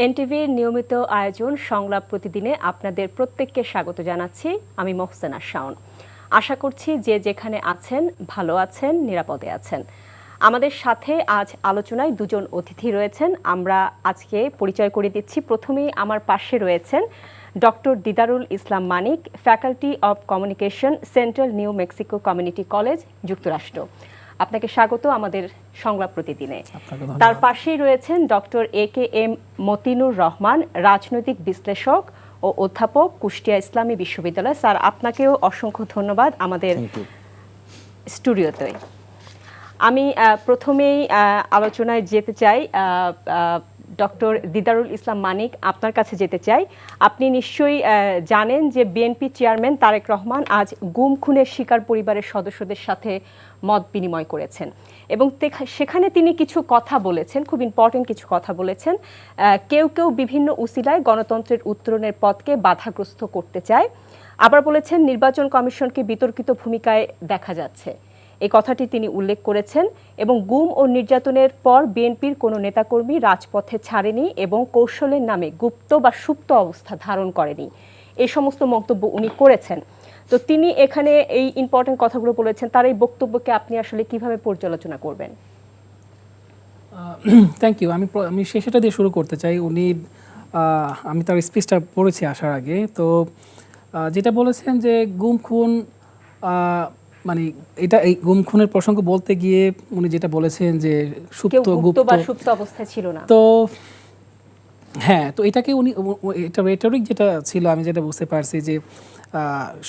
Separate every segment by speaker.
Speaker 1: এনটিভির নিয়মিত আয়োজন সংলাপ প্রতিদিনে আপনাদের প্রত্যেককে স্বাগত জানাচ্ছি। আমি মোহসেনা শাওন। আশা করছি যে যেখানে আছেন ভালো আছেন, নিরাপদে আছেন। আমাদের সাথে আজ আলোচনায় দুজন অতিথি রয়েছেন। আমরা আজকে পরিচয় করে দিচ্ছি। প্রথমেই আমার পাশে রয়েছেন doctor Didarul Islam Manik, faculty of communication, central new Mexico community college, যুক্তরাষ্ট্র। আপনাকে স্বাগত আমাদের সংলাপ প্রতিদিনে। তার পাশেই রয়েছেন ডক্টর এ.কে.এম. মতিনুর রহমান, রাজনৈতিক বিশ্লেষক ও অধ্যাপক, কুষ্টিয়া ইসলামী বিশ্ববিদ্যালয়। স্যার, আপনাকেও অসংখ্য ধন্যবাদ আমাদের স্টুডিওতে। আমি প্রথমেই আলোচনায় যেতে চাই। ডক্টর দিদারুল ইসলাম মানিক, আপনার কাছে যেতে চাই। আপনি নিশ্চয়ই জানেন যে বিএনপি চেয়ারম্যান তারেক রহমান আজ গুম খুনের শিকার পরিবারের সদস্যদের সাথে মত বিনিময় করেছেন এবং সেখানে তিনি কিছু কথা বলেছেন, খুব ইম্পর্টেন্ট কিছু কথা বলেছেন। কেউ কেউ বিভিন্ন উসিলায় গণতন্ত্রের উত্তরণের পথকে বাধাগ্রস্ত করতে চায়, আবার বলেছেন নির্বাচন কমিশনকে বিতর্কিত ভূমিকায় দেখা যাচ্ছে। এই কথাটি তিনি উল্লেখ করেছেন এবং গুম ও নির্যাতনের পর বিএনপির কোনো নেতাকর্মী রাজপথে ছাড়েনি এবং কৌশলের নামে গুপ্ত বা সুপ্ত অবস্থা ধারণ করেনি। এই সমস্ত মন্তব্য উনি করেছেন। তো তিনি এখানে এই ইম্পর্টেন্ট কথাগুলো বলেছেন, তার এই বক্তব্যকে আপনি আসলে কিভাবে পর্যালোচনা করবেন?
Speaker 2: Thank you. আমি শেষটা দিয়ে শুরু করতে চাই। আমি তার স্পিচটা পড়েছি আসার আগে। তো যেটা বলেছেন যে গুম খুন, মানে এটা এই গুম খুনের প্রসঙ্গ বলতে গিয়ে উনি যেটা বলেছেন যে
Speaker 1: সুপ্ত বা সুপ্ত অবস্থায় ছিল না।
Speaker 2: তো হ্যাঁ, তো এটাকে উনি এটা রেটরিক যেটা ছিল, আমি যেটা বুঝতে পারছি যে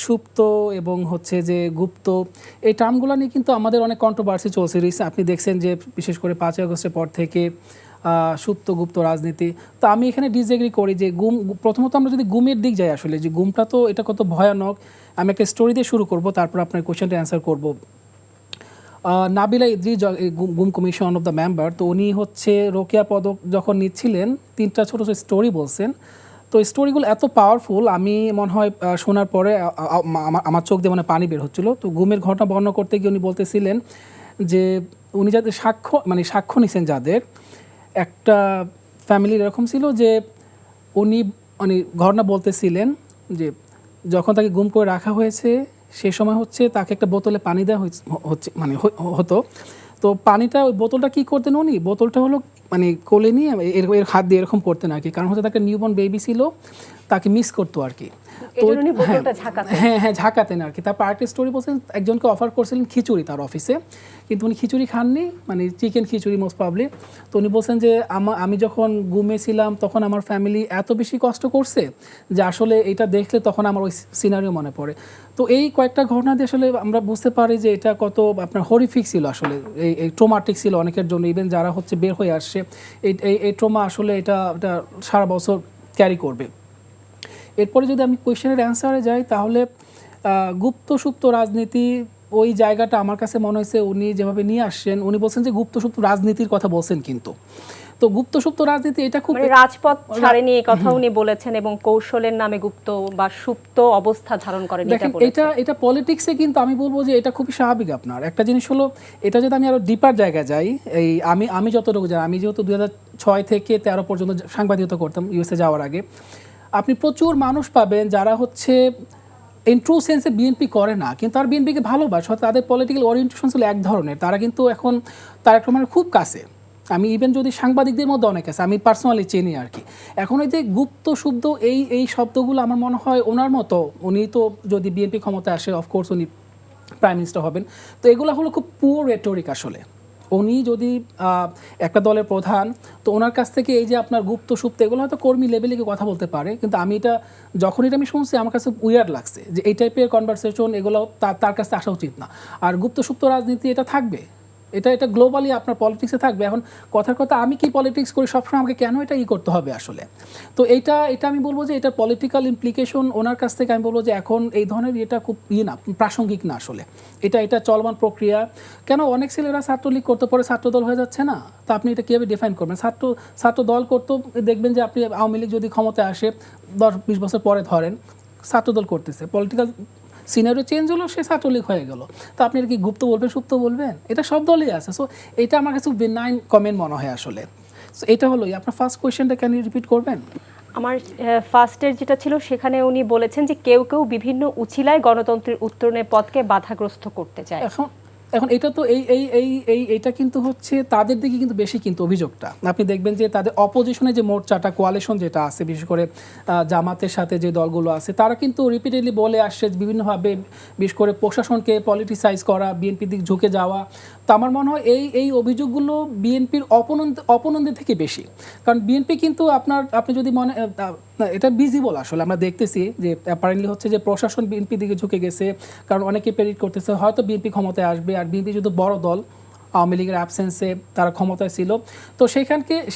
Speaker 2: সুপ্ত এবং হচ্ছে যে গুপ্ত, এই টার্মগুলো নিয়ে কিন্তু আমাদের অনেক কন্ট্রোভার্সি চলছে। আপনি দেখছেন যে বিশেষ করে 5ই আগস্টের পর থেকে সুপ্ত গুপ্ত রাজনীতি। তো আমি এখানে ডিসএগ্রি করি যে প্রথমত আমরা যদি গুমের দিক যাই, আসলে যে গুমটা তো এটা কত ভয়ানক। আমি একটা স্টোরি দিয়ে শুরু করব, তারপর আপনার কোয়েশ্চেনটা অ্যান্সার করব। নাবিলা ইদ্রিস, গুম কমিশন অফ দ্য মেম্বার, তো উনি হচ্ছে রোকেয়া পদক যখন নিচ্ছিলেন 3টা ছোটো ছোটো স্টোরি বলছেন। তো স্টোরিগুলো এত পাওয়ারফুল, আমি মনে হয় শোনার পরে আমার চোখ দিয়ে পানি বের হচ্ছিলো। তো গুমের ঘটনা বর্ণনা করতে গিয়ে উনি বলতেছিলেন যে উনি যাদের সাক্ষ্য নিছেন, যাদের একটা ফ্যামিলির এরকম ছিল যে উনি ঘটনা বলতেছিলেন যে যখন তাকে গুম করে রাখা হয়েছে সে সময় হচ্ছে তাকে একটা বোতলে পানি দেওয়া হতো। তো পানিটা, ওই বোতলটা কী করতেন উনি, বোতলটা হলো কোলে নিয়ে এর হাত দিয়ে এরকম করতেন আর কি, কারণ হচ্ছে তাকে নিউবর্ন বেবি ছিল, তাকে মিস করতো আর কি। হ্যাঁ, ঝাঁকাতেন আর কি। তারপর আরেকটা স্টোরি বলছেন, একজনকে অফার করছিলেন খিচুড়ি তার অফিসে, কিন্তু উনি খিচুড়ি খাননি, চিকেন খিচুড়ি মোস্ট প্রবলি। তো উনি বলছেন যে আমি যখন গুমে ছিলাম তখন আমার ফ্যামিলি এত বেশি কষ্ট করছে যে আসলে এটা দেখলে তখন আমার ওই সিনারিও মনে পড়ে। তো এই কয়েকটা ঘটনা দিয়ে আসলে আমরা বুঝতে পারি যে এটা কত আপনার হরিফিক ছিল, আসলে এই ট্রমাটিক ছিল অনেকের জন্য, ইভেন যারা হচ্ছে বের হয়ে আসছে এই ট্রমা আসলে এটা সারা বছর ক্যারি করবে। এরপরে যদি আমি কোয়েশ্চেনের অ্যান্সারে যাই, তাহলে গুপ্ত সুপ্ত রাজনীতি, ওই জায়গাটা আমার কাছে মনে হয়েছে উনি যেভাবে নিয়ে আসছেন, উনি বলছেন যে গুপ্ত সুপ্ত রাজনীতির কথা বলছেন, কিন্তু তো গুপ্ত সুপ্ত রাজনীতি এটা খুব
Speaker 1: রাজপথ ছাড়েনি এই কথা উনি বলেছেন এবং কৌশলের নামে গুপ্ত বা সুপ্ত অবস্থা ধারণ করেন।
Speaker 2: দেখেন, এটা পলিটিক্সে কিন্তু আমি বলবো যে এটা খুবই স্বাভাবিক। আপনার একটা জিনিস হলো, এটা যদি আমি আরো ডিপার জায়গায় যাই, এই আমি যতটুকু জানি, আমি যেহেতু 2006 থেকে 13 পর্যন্ত সাংবাদিকতা করতাম ইউএসএ যাওয়ার আগে, আপনি প্রচুর মানুষ পাবেন যারা হচ্ছে ইন ট্রু সেন্সে বিএনপি করে না, কিন্তু তার বিএনপিকে ভালোবাসে, তাদের পলিটিক্যাল ওরিয়েন্টেশন ছিল এক ধরনের, তারা কিন্তু এখন তারেক রহমানের খুব কাছে। আমি ইভেন যদি সাংবাদিকদের মধ্যে অনেক আছে, আমি পার্সোনালি চিনি আর কি। এখন এই যে গুপ্ত শব্দ, এই শব্দগুলো আমার মনে হয় ওনার মতো, উনি তো যদি বিএনপি ক্ষমতায় আসে অফকোর্স উনি প্রাইম মিনিস্টার হবেন, তো এগুলো হলো খুব পুয়ার রেটরিক আসলে। উনি যদি একটা দলের প্রধান, তো ওনার কাছ থেকে এই যে আপনার গুপ্ত সুপ্ত, এগুলো হয়তো কর্মী লেভেলে কথা বলতে পারে, কিন্তু আমি যখন আমি শুনছি আমার কাছে উইয়ার্ড লাগছে যে এই টাইপের কনভারসেশন এগুলো তার কাছে আসা উচিত না। আর গুপ্ত সুপ্ত রাজনীতি এটা থাকবে, এটা গ্লোবালি আপনার পলিটিক্সে থাকবে। এখন কথার কথা, আমি কি পলিটিক্স করি সবসময় আমাকে কেন এটা করতে হবে আসলে? তো এটা আমি বলবো যে এটা পলিটিক্যাল ইমপ্লিকেশন ওনার কাছ থেকে আমি বলবো যে এখন এই ধরনের এটা খুব না, প্রাসঙ্গিক না আসলে। এটা চলমান প্রক্রিয়া। কেন অনেক ছেলেরা ছাত্রলীগ করতে পরে ছাত্রদল হয়ে যাচ্ছে না? তো আপনি এটা কীভাবে ডিফাইন করবেন? ছাত্র দল করতে দেখবেন যে আপনি আওয়ামী লীগ যদি ক্ষমতায় আসে 10-20 বছর পরে ধরেন ছাত্রদল করতেছে, পলিটিক্যাল সিনারিও চেঞ্জ হলো, সে ছাত্রলীগ হয়ে গেল। তো আপনি কি গুপ্ত বলবেন সুপ্ত বলবেন? এটা সব দলই আছে। সো এটা আমার কাছে বেনাইন কমেন্ট মনে হয় আসলে। সো এটা হলো আপনার ফার্স্ট কোয়েশ্চেনটা ক্যান ইউ রিপিট করবেন?
Speaker 1: আমার ফার্স্টের যেটা ছিল সেখানে উনি বলেছেন যে কেউ কেউ বিভিন্ন উছিলায় গণতন্ত্রের উত্তরণের পথকে বাধাগ্রস্ত করতে চায়।
Speaker 2: এখন এখন এটা তো এইটা কিন্তু হচ্ছে তাদের দিকে কিন্তু বেশি কিন্তু অভিযোগটা আপনি দেখবেন যে তাদের অপোজিশনে যে মোর্চাটা কোয়ালিশন যেটা আছে বিশেষ করে জামাতের সাথে যে দলগুলো আছে তারা কিন্তু রিপিটেডলি বলে আসছে বিভিন্নভাবে বিশেষ করে প্রশাসনকে পলিটিসাইজ করা, বিএনপির দিক ঝুঁকে যাওয়া। তো আমার মনে হয় এই অভিযোগগুলো বিএনপির অপনন্দের থেকে বেশি, কারণ বিএনপি কিন্তু আপনি যদি এটা ভিজিবল আসলে আমরা দেখতেছি যে অ্যাপারেন্টলি হচ্ছে যে প্রশাসন বিএনপির দিকে ঝুঁকে গেছে, কারণ অনেকে প্রেডিক্ট করতেছে হয়তো বিএনপি ক্ষমতায় আসবে, আর বিএনপি যদি বড় দল আওয়ামী লীগের অ্যাবসেন্সে তারা ক্ষমতায় ছিল। তো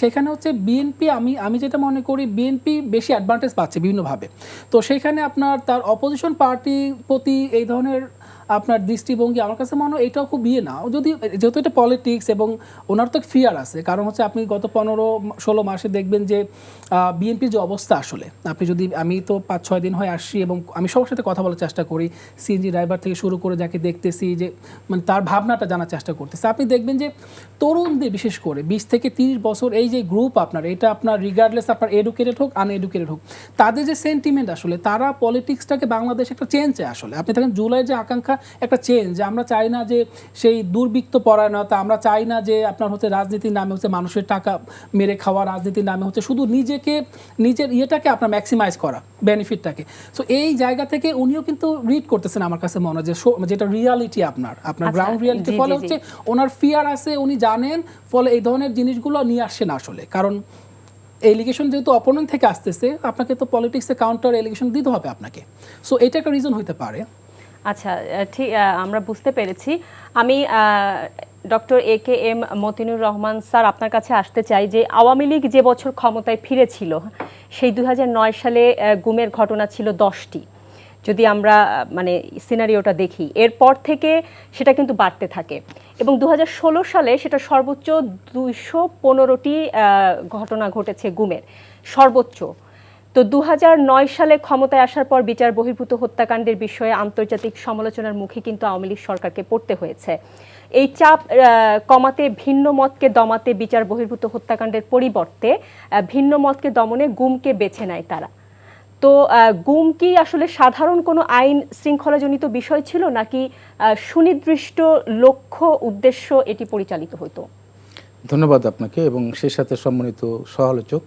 Speaker 2: সেখানে হচ্ছে বিএনপি আমি যেটা মনে করি বিএনপি বেশি অ্যাডভান্টেজ পাচ্ছে বিভিন্নভাবে। তো সেখানে আপনার তার অপোজিশন পার্টির প্রতি এই ধরনের আপনার দৃষ্টিভঙ্গি আমার কাছে মনে হয় এটাও খুব না, যদি যেহেতু এটা পলিটিক্স এবং ওনার তো ফিয়ার আছে, কারণ হচ্ছে আপনি গত 15-16 মাসে দেখবেন যে বিএনপির যে অবস্থা আসলে আমি তো 5-6 দিন হয় আসছি এবং আমি সবার সাথে কথা বলার চেষ্টা করি, সিএনজি ড্রাইভার থেকে শুরু করে যাকে দেখতেছি যে মানে তার ভাবনাটা জানার চেষ্টা করতেছি। আপনি দেখবেন যে তরুণদের বিশেষ করে 20 থেকে 30 বছর এই যে গ্রুপ এটা আপনার রিগার্ডলেস আপনার এডুকেটেড হোক আনএডুকেটেড হোক, তাদের যে সেন্টিমেন্ট আসলে তারা পলিটিক্সটাকে বাংলাদেশ একটা চেঞ্জ চায় আসলে। আপনি দেখেন জুলাই যে আকাঙ্ক্ষা একটা চেঞ্জ, যে আমরা চাই না যে সেই দুর্বৃত্ত পরায়ণতা, আমরা চাই না যে আপনার হচ্ছে রাজনীতির নামে হচ্ছে মানুষের টাকা মেরে খাওয়া, রাজনীতির নামে হচ্ছে শুধু নিজের ইয়েটাকে আপনার ম্যাক্সিমাইজ করা বেনিফিটটাকে। সো এই জায়গা থেকে উনিও কিন্তু রিড করতেছেন আমার কাছে মনে হয় যে যেটা রিয়ালিটি আপনার গ্রাউন্ড রিয়ালিটি, ফলে হচ্ছে ওনার ফিয়ার আছে, উনি জানেন, ফলে এই ধরনের জিনিসগুলো নিয়ে আসছেন আসলে। কারণ এলিগেশন যেহেতু অপোনেন্ট থেকে আসতেছে, আপনাকে তো পলিটিক্সে কাউন্টার এলিগেশন দিতে হবে আপনাকে। সো এটা একটা রিজন হতে পারে।
Speaker 1: আচ্ছা, ঠিক, আমরা বুঝতে পেরেছি। আমি doctor AKM Matinur Rahman sir আপনার কাছে আসতে চাই যে আওয়ামী লীগ যে বছর ক্ষমতায় ফিরেছিল সেই 2009 সালে গুমের ঘটনা ছিল 10টি, যদি আমরা মানে সিনারিওটা দেখি। এরপর থেকে সেটা কিন্তু বাড়তে থাকে এবং 2016 সালে সেটা সর্বোচ্চ 215টি ঘটনা ঘটেছে গুমের, সর্বোচ্চ। তো 2009 সালে ক্ষমতায় আসার পর বিচার বহির্ভূত হত্যাকাণ্ডের বিষয়ে আন্তর্জাতিক সমালোচনার মুখে কিন্তু আওয়ামী লীগ সরকারকে পড়তে হয়েছে। এই চাপ কমাতে, ভিন্ন মতকে দমাতে বিচার বহির্ভূত হত্যাকাণ্ডের পরিবর্তে ভিন্ন মতকে দমনে গুমকে বেছে নেয় তারা। তো গুম কি আসলে সাধারণ কোনো আইন শৃঙ্খলাজনিত বিষয় ছিল, নাকি সুনির্দিষ্ট লক্ষ্য উদ্দেশ্য এটি পরিচালিত হতো?
Speaker 3: ধন্যবাদ আপনাকে এবং সেই সাথে সম্মানিত সহ-আলোচক,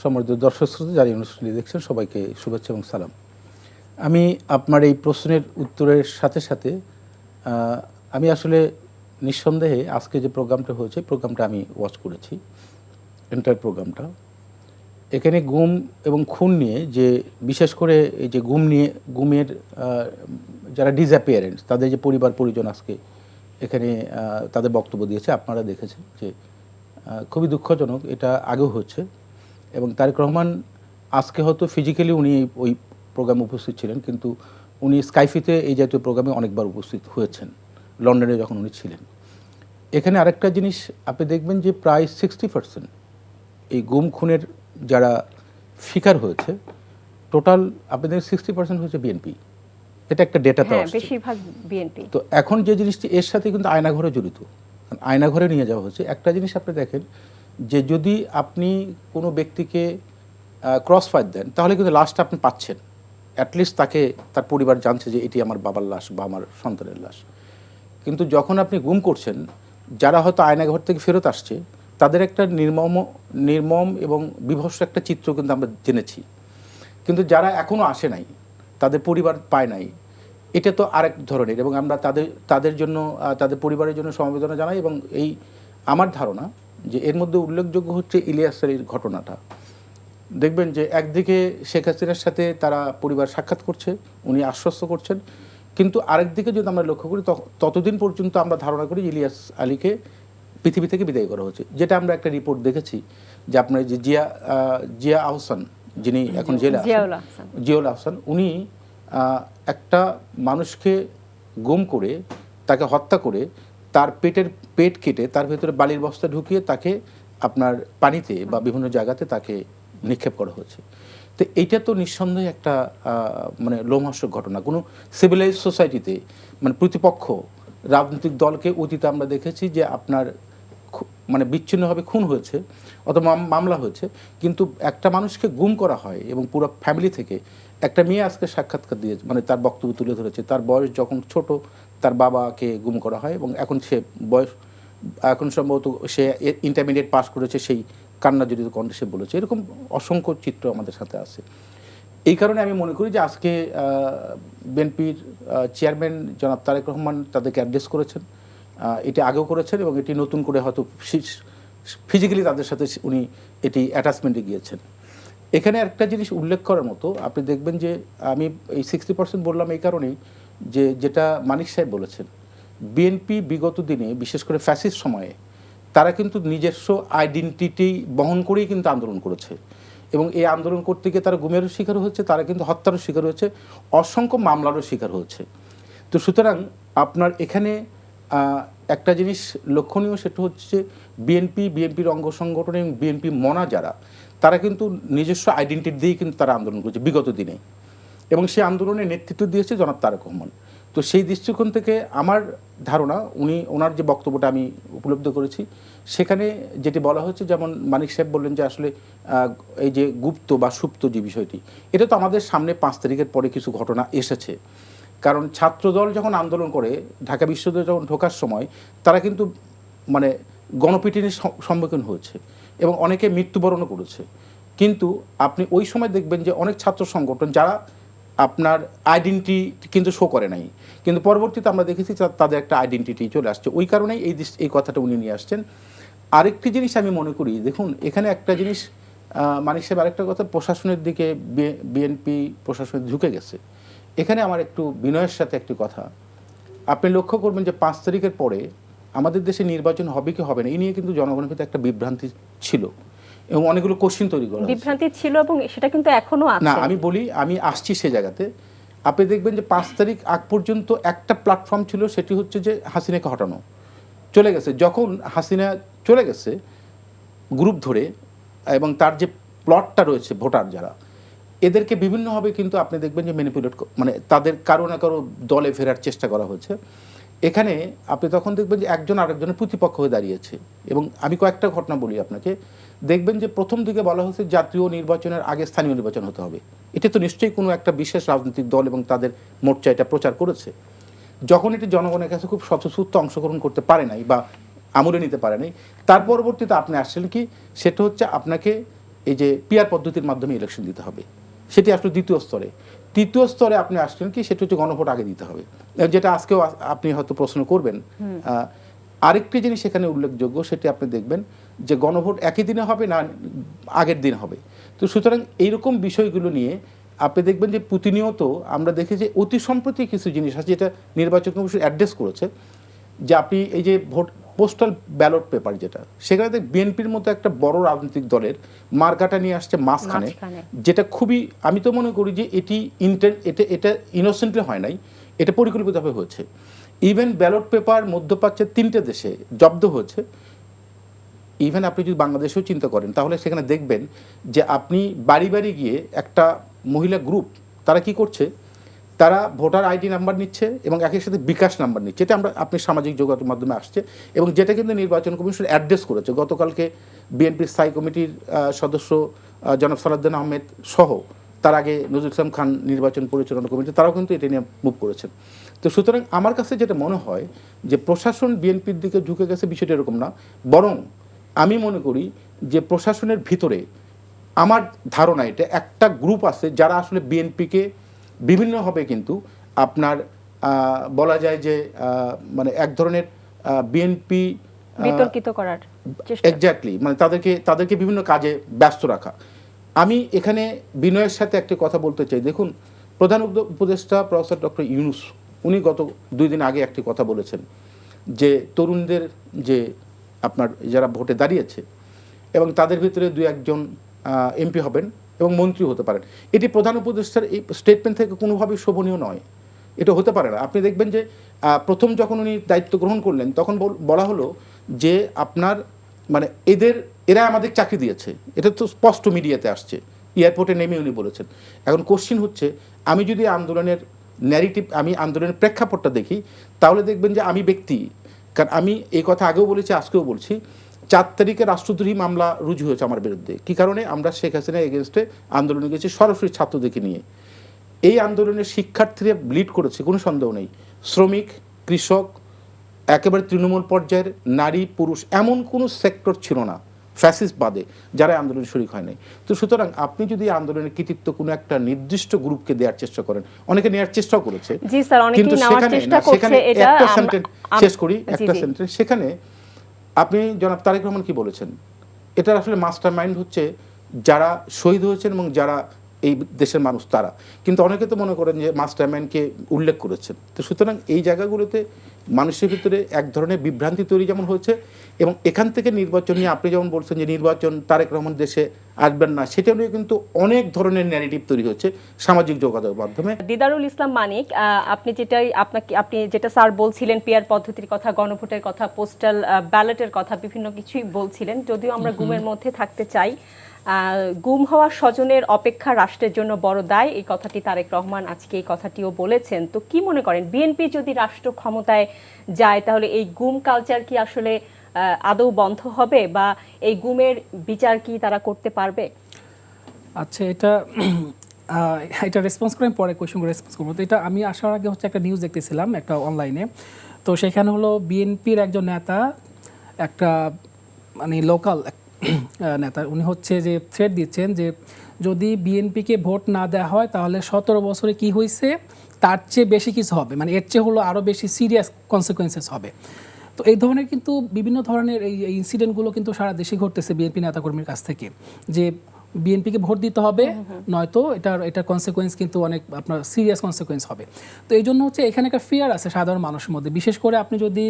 Speaker 3: সম্মানিত দর্শক শ্রোতা যারা অনুষ্ঠানটি দেখছেন, সবাইকে শুভেচ্ছা এবং সালাম। আমি আপনার এই প্রশ্নের উত্তরের সাথে সাথে আমি আসলে নিঃসন্দেহে আজকে যে প্রোগ্রামটা হয়েছে, প্রোগ্রামটা আমি ওয়াচ করেছি, এন্টায়ার প্রোগ্রামটা। এখানে গুম এবং খুন নিয়ে যে বিশেষ করে এই যে গুমের যারা ডিসঅ্যাপিয়ারেন্স, তাদের যে পরিবার পরিজন আজকে এখানে তাদের বক্তব্য দিয়েছে, আপনারা দেখেছেন যে খুবই দুঃখজনক। এটা আগেও হচ্ছে এবং তারেক রহমান আজকে হয়তো ফিজিক্যালি উনি ওই প্রোগ্রামে উপস্থিত ছিলেন, কিন্তু উনি স্কাইফিতে এই জাতীয় প্রোগ্রামে অনেকবার উপস্থিত হয়েছেন, লন্ডনে যখন উনি ছিলেন। এখানে আরেকটা জিনিস আপনি দেখবেন যে প্রায় 60% এই গুম খুনের যারা শিকার হয়েছে, টোটাল আপনি দেখেন 60% হচ্ছে বিএনপি। এটা একটা ডেটাতে আসছে,
Speaker 1: বেশিরভাগ বিএনপি।
Speaker 3: তো এখন যে জিনিসটি এর সাথে কিন্তু আয়নাঘরে জড়িত, আয়নাঘরে নিয়ে যাওয়া হচ্ছে। একটা জিনিস আপনি দেখেন যে যদি আপনি কোনো ব্যক্তিকে ক্রস ফায়ার দেন, তাহলে কিন্তু লাশটা আপনি পাচ্ছেন, অ্যাটলিস্ট তাকে তার পরিবার জানছে যে এটি আমার বাবার লাশ বা আমার সন্তানের লাশ। কিন্তু যখন আপনি গুম করছেন, যারা হয়তো আয়নাঘর থেকে ফেরত আসছে, তাদের একটা নির্মম এবং বিভৎস একটা চিত্র কিন্তু আমরা জেনেছি। কিন্তু যারা এখনও আসে নাই, তাদের পরিবার পায় নাই, এটা তো আরেক ধরনের। এবং আমরা তাদের জন্য, তাদের পরিবারের জন্য সমবেদনা জানাই। এবং এই আমার ধারণা যে এর মধ্যে উল্লেখযোগ্য হচ্ছে ইলিয়াস আলীর ঘটনাটা। দেখবেন যে একদিকে শেখ হাসিনার সাথে তারা পরিবার সাক্ষাৎ করছে, উনি আশ্বস্ত করছেন, কিন্তু আরেকদিকে যদি আমরা লক্ষ্য করি, ততদিন পর্যন্ত আমরা ধারণা করি ইলিয়াস আলীকে পৃথিবী থেকে বিদায় করা হচ্ছে। যেটা আমরা একটা রিপোর্ট দেখেছি যে আপনার যে জিয়া আহসান, যিনি এখন জেলে আছেন, জিয়াউল আহসান, উনি একটা মানুষকে গুম করে, তাকে হত্যা করে, তার পেট কেটে তার ভেতরে বালির বস্তা ঢুকিয়ে তাকে আপনার পানিতে বা বিভিন্ন জায়গাতে তাকে নিক্ষেপ করা হয়েছে। তো এইটা তো নিঃসন্দেহে একটা মানে লোমহর্ষক ঘটনা। কোনো সিভিলাইজ সোসাইটিতে মানে প্রতিপক্ষ রাজনৈতিক দলকে অতীতে আমরা দেখেছি যে আপনার মানে বিচ্ছিন্নভাবে খুন হয়েছে অথবা মামলা হয়েছে, কিন্তু একটা মানুষকে গুম করা হয় এবং পুরো ফ্যামিলি থেকে একটা মেয়ে আজকে সাক্ষাৎকার দিয়েছে, মানে তার বক্তব্য তুলে ধরেছে, তার বয়স যখন ছোট তার বাবাকে গুম করা হয় এবং এখন সে বয়স এখন সম্ভবত সে ইন্টারমিডিয়েট পাস করেছে, সেই কান্নাজড়িত কণ্ঠে সে বলেছে। এরকম অসংখ্য চিত্র আমাদের সাথে আছে। এই কারণে আমি মনে করি যে আজকে বিএনপির চেয়ারম্যান জনাব তারেক রহমান তাদেরকে অ্যাড্রেস করেছেন, এটি আগেও করেছেন এবং এটি নতুন করে হয়তো ফিজিক্যালি তাদের সাথে উনি এটি অ্যাটাচমেন্টে গিয়েছেন। এখানে একটা জিনিস উল্লেখ করার মতো, আপনি দেখবেন যে আমি এই 60% বললাম এই কারণেই যে যেটা মানিক সাহেব বলেছেন, বিএনপি বিগত দিনে বিশেষ করে ফ্যাসিস্ট সময়ে তারা কিন্তু নিজস্ব আইডেন্টিটি বহন করেই কিন্তু আন্দোলন করেছে এবং এই আন্দোলন করতে গিয়ে তারা গুমেরও শিকার হয়েছে, তারা কিন্তু হত্যারও শিকার হয়েছে, অসংখ্য মামলারও শিকার হয়েছে। তো সুতরাং আপনার এখানে একটা জিনিস লক্ষণীয়, সেটা হচ্ছে বিএনপির অঙ্গ সংগঠন এবং বিএনপি মনা যারা, তারা কিন্তু নিজস্ব আইডেন্টিটি দিয়েই কিন্তু তারা আন্দোলন করেছে বিগত দিনে এবং সেই আন্দোলনের নেতৃত্ব দিয়েছে জনাব তারেক রহমান। তো সেই দৃষ্টিকোণ থেকে আমার ধারণা ওনার যে বক্তব্যটা আমি উপলব্ধ করেছি, সেখানে যেটি বলা হচ্ছে, যেমন মানিক সাহেব বললেন যে আসলে এই যে গুপ্ত বা সুপ্ত যে বিষয়টি, এটা তো আমাদের সামনে 5 তারিখের পরে কিছু ঘটনা এসেছে। কারণ ছাত্রদল যখন আন্দোলন করে ঢাকা বিশ্ববিদ্যালয়ে যখন ঢোকার সময় তারা কিন্তু মানে গণপিটুনির সম্মুখীন হয়েছে এবং অনেকে মৃত্যুবরণও করেছে। কিন্তু আপনি ওই সময় দেখবেন যে অনেক ছাত্র সংগঠন যারা আপনার আইডেন্টিটি কিন্তু শো করে নাই, কিন্তু পরবর্তীতে আমরা দেখেছি তাদের একটা আইডেন্টিটি চলে আসছে। ওই কারণেই এই কথাটা উনি নিয়ে আসছেন। আরেকটি জিনিস আমি মনে করি, দেখুন এখানে একটা জিনিস মানিক সাহেব আরেকটা কথা, প্রশাসনের দিকে বিএনপি প্রশাসন ঝুঁকে গেছে। এখানে আমার একটু বিনয়ের সাথে একটি কথা, আপনি লক্ষ্য করবেন যে 5 তারিখের পরে আমাদের দেশে নির্বাচন হবে কি হবে না, এই নিয়ে কিন্তু জনগণের ভিতরে একটা বিভ্রান্তি ছিল এবং অনেকগুলো কোশ্চিন তৈরি করা
Speaker 1: বিভ্রান্তি ছিল এবং সেটা কিন্তু এখনো আছে।
Speaker 3: না, আমি আসছি সে জায়গাতে। আপনি দেখবেন যে 5 তারিখ আগ পর্যন্ত একটা প্ল্যাটফর্ম ছিল, সেটি হচ্ছে যে হাসিনাকে হটানো। চলে গেছে, যখন হাসিনা চলে গেছে গ্রুপ ধরে এবং তার যে প্লটটা রয়েছে ভোটার যারা, এদেরকে বিভিন্নভাবে কিন্তু আপনি দেখবেন যে ম্যানিপুলেট, মানে তাদের কারো না কারো দলে ফেরার চেষ্টা করা হয়েছে। এখানে আপনি তখন দেখবেন যে একজন আরেকজনের প্রতিপক্ষ হয়ে দাঁড়িয়েছে। এবং আমি কয়েকটা ঘটনা বলি আপনাকে, দেখবেন যে প্রথম দিকে বলা হয়েছে জাতীয় নির্বাচনের আগে স্থানীয় নির্বাচন হতে হবে। এটা তো নিশ্চয়ই কোনো একটা বিশেষ রাজনৈতিক দল এবং তাদের মোর্চা এটা প্রচার করেছে। যখন এটি জনগণের কাছে খুব স্বতঃস্ফূর্ত অংশগ্রহণ করতে পারে নাই বা আমলে নিতে পারে নাই, তার পরবর্তীতে আপনি আসছেন কি, সেটা হচ্ছে আপনাকে এই যে পিআর পদ্ধতির মাধ্যমে ইলেকশন দিতে হবে, সেটি আসলে দ্বিতীয় স্তরে। তৃতীয় স্তরে আপনি আসছেন কি, সেটা হচ্ছে গণভোট আগে দিতে হবে, যেটা আজকেও আপনি হয়তো প্রশ্ন করবেন। আরেকটি জিনিস এখানে উল্লেখযোগ্য, সেটি আপনি দেখবেন যে গণভোট একই দিনে হবে না আগের দিন হবে। তো সুতরাং এইরকম বিষয়গুলো নিয়ে আপনি দেখবেন যে প্রতিনিয়ত আমরা দেখি যে অতি সম্প্রতি কিছু জিনিস আছে যেটা নির্বাচন কমিশন অ্যাড্রেস করেছে, যে আপনি এই যে ভোট পোস্টাল ব্যালট পেপার, যেটা সেখানে বিএনপির মতো একটা বড় রাজনৈতিক দলের মার্কাটা নিয়ে আসছে মাঝখানে, যেটা খুবই, আমি তো মনে করি যে এটা ইনোসেন্টলি হয় নাই, এটা পরিকল্পিতভাবে হয়েছে। ইভেন ব্যালট পেপার মধ্যপ্রাচ্যের 3টে দেশে জব্দ হয়েছে। ইভেন আপনি যদি বাংলাদেশেও চিন্তা করেন, তাহলে সেখানে দেখবেন যে আপনি বাড়ি বাড়ি গিয়ে একটা মহিলা গ্রুপ তারা কি করছে, তারা ভোটার আইডি নাম্বার নিচ্ছে এবং একই সাথে বিকাশ নাম্বার নিচ্ছে। এটা আপনি সামাজিক যোগাযোগ মাধ্যমে আসছে এবং যেটা কিন্তু নির্বাচন কমিশন অ্যাড্রেস করেছে। গতকালকে বিএনপির স্থায়ী কমিটির সদস্য জনাব সালাউদ্দিন আহমেদ সহ, তার আগে নজরুল ইসলাম খান নির্বাচন পরিচালনা কমিটি, তারাও কিন্তু এটা নিয়ে মুভ করেছেন। তো সুতরাং আমার কাছে যেটা মনে হয় যে প্রশাসন বিএনপির দিকে ঝুঁকে গেছে, বিষয়টা এরকম না, বরং আমি মনে করি যে প্রশাসনের ভিতরে আমার ধারণা এটা একটা গ্রুপ আছে যারা আসলে বিএনপিকে বিভিন্নভাবে কিন্তু আপনার বলা যায় যে মানে এক ধরনের বিএনপি
Speaker 1: বিতর্কিত করার চেষ্টা,
Speaker 3: এক্স্যাক্টলি, মানে তাদেরকে বিভিন্ন কাজে ব্যস্ত রাখা। আমি এখানে বিনয়ের সাথে একটি কথা বলতে চাই। দেখুন, প্রধান উপদেষ্টা প্রফেসর ডক্টর ইউনূস উনি গত 2 দিন আগে একটি কথা বলেছেন যে তরুণদের যে আপনার যারা ভোটে দাঁড়িয়েছে এবং তাদের ভিতরে 2-1 এমপি হবেন এবং মন্ত্রী হতে পারেন, এটি প্রধান উপদেষ্টার এই স্টেটমেন্ট থেকে কোনোভাবেই শোভনীয় নয়, এটা হতে পারে না। আপনি দেখবেন যে প্রথম যখন উনি দায়িত্ব গ্রহণ করলেন তখন বলা হলো যে আপনার মানে এরা আমাদের চাকরি দিয়েছে, এটা তো স্পষ্ট মিডিয়াতে আসছে, এয়ারপোর্টে নেমে উনি বলেছেন। এখন কোশ্চিন হচ্ছে, আমি যদি আন্দোলনের ন্যারেটিভ, আমি আন্দোলনের প্রেক্ষাপটটা দেখি, তাহলে দেখবেন যে আমি ব্যক্তি কারণ আমি এই কথা আগেও বলেছি, আজকেও বলছি, 4 তারিখে রাষ্ট্রদ্রোহী মামলা রুজু হয়েছে আমার বিরুদ্ধে। কি কারণে? আমরা শেখ হাসিনা এগেনস্টে আন্দোলনে গেছি সরাসরি ছাত্রদেরকে নিয়ে। এই আন্দোলনের শিক্ষার্থীরা ব্লিড করেছে, কোনো সন্দেহ নেই। শ্রমিক, কৃষক, একেবারে তৃণমূল পর্যায়ের নারী পুরুষ, এমন কোনো সেক্টর ছিল না ফ্যাসিস্ট বাদে যারা আন্দোলনে শরিক হয় নাই। তো সুতরাং আপনি যদি আন্দোলনের কৃতিত্ব কোনো একটা নির্দিষ্ট গ্রুপকে দেওয়ার চেষ্টা করেন, অনেকে নেওয়ার চেষ্টাও করেছে,
Speaker 1: জি স্যার, অনেকেই
Speaker 3: কিন্তু
Speaker 1: নেওয়ার
Speaker 3: সেখানে
Speaker 1: চেষ্টা
Speaker 3: না,
Speaker 1: করছে।
Speaker 3: সেখানে
Speaker 1: এটা
Speaker 3: একটা সেন্টেন্স শেষ করি,
Speaker 1: জি,
Speaker 3: একটা
Speaker 1: জি।
Speaker 3: সেন্টেন্স। সেখানে আপনি জনাব তারেক রহমান কি বলেছেন, এটা আসলে মাস্টার মাইন্ড হচ্ছে যারা শহীদ হয়েছেন এবং যারা এই দেশের মানুষ তারা। কিন্তু অনেকে তো মনে করেন যে মাস্টার মাইন্ডকে উল্লেখ করেছেন। তো সুতরাং এই জায়গাগুলোতে মানুষের ভিতরে এক ধরনের বিভ্রান্তি তৈরি যেমন হয়েছে, এবং এখান থেকে নির্বাচন নিয়ে আপনি যেমন বলছেন যে নির্বাচন তারেক রহমান দেশে আসবেন না, সেটা নিয়ে কিন্তু অনেক ধরনের ন্যারেটিভ তৈরি হচ্ছে সামাজিক যোগাযোগ মাধ্যমে।
Speaker 1: দিদারুল ইসলাম মানিক, আপনি যেটা স্যার বলছিলেন, পিআর পদ্ধতির কথা, গণভোটের কথা, পোস্টাল ব্যালটের কথা, বিভিন্ন কিছুই বলছিলেন। যদিও আমরা গুমের মধ্যে থাকতে চাই, গুম হওয়া স্বজনের অপেক্ষা রাষ্ট্রের জন্য বড় দায়, এই কথাটি তারেক রহমান আজকে এই কথাটিও বলেছেন। তো কি মনে করেন, বিএনপি যদি রাষ্ট্র ক্ষমতায় যায় তাহলে এই গুম কালচার কি আসলে আদৌ বন্ধ হবে, বা এই গুমের বিচার কি তারা করতে পারবে?
Speaker 2: আচ্ছা, এটা রেসপন্স করে আমি পরে কোয়েশ্চন রেসপন্স করবো। তো এটা আমি আসার আগে হচ্ছে একটা নিউজ দেখতেছিলাম একটা অনলাইনে। তো সেখানে হলো বিএনপির একজন নেতা, একটা মানে লোকাল নেতা, উনি হচ্ছে যে থ্রেট দিচ্ছেন যে যদি বিএনপিকে ভোট না দেওয়া হয় তাহলে 17 বছরে কি হয়েছে তার চেয়ে বেশি কিছু হবে, মানে এর চেয়ে হলো আরও বেশি সিরিয়াস কনসিকুয়েন্সেস হবে। তো এই ধরনের কিন্তু বিভিন্ন ধরনের এই ইনসিডেন্টগুলো কিন্তু সারা দেশে ঘটতেছে বিএনপি নেতাকর্মীর কাছ থেকে, যে বিএনপিকে ভোট দিতে হবে, নয়তো এটার কনসিকুয়েন্স কিন্তু অনেক আপনার সিরিয়াস কনসিকুয়েন্স হবে। তো এই জন্য হচ্ছে এখানে একটা ফিয়ার আছে সাধারণ মানুষের মধ্যে। বিশেষ করে আপনি যদি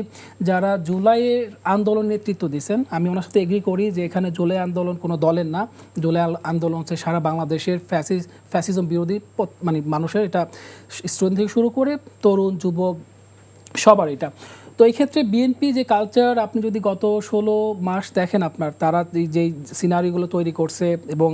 Speaker 2: যারা জুলাইয়ের আন্দোলন নেতৃত্ব দিয়েছেন, আমি ওনার সাথে এগ্রি করি যে এখানে জুলাই আন্দোলন কোনো দলের না, জুলাই আন্দোলন হচ্ছে সারা বাংলাদেশের ফ্যাসিজম বিরোধী মানে মানুষের, এটা স্টুডেন্ট থেকে শুরু করে তরুণ যুবক সবার এটা। তো এই ক্ষেত্রে বিএনপি যে কালচার, আপনি যদি গত 16 মাস দেখেন আপনার, তারা যে সিনারিগুলো তৈরি করছে এবং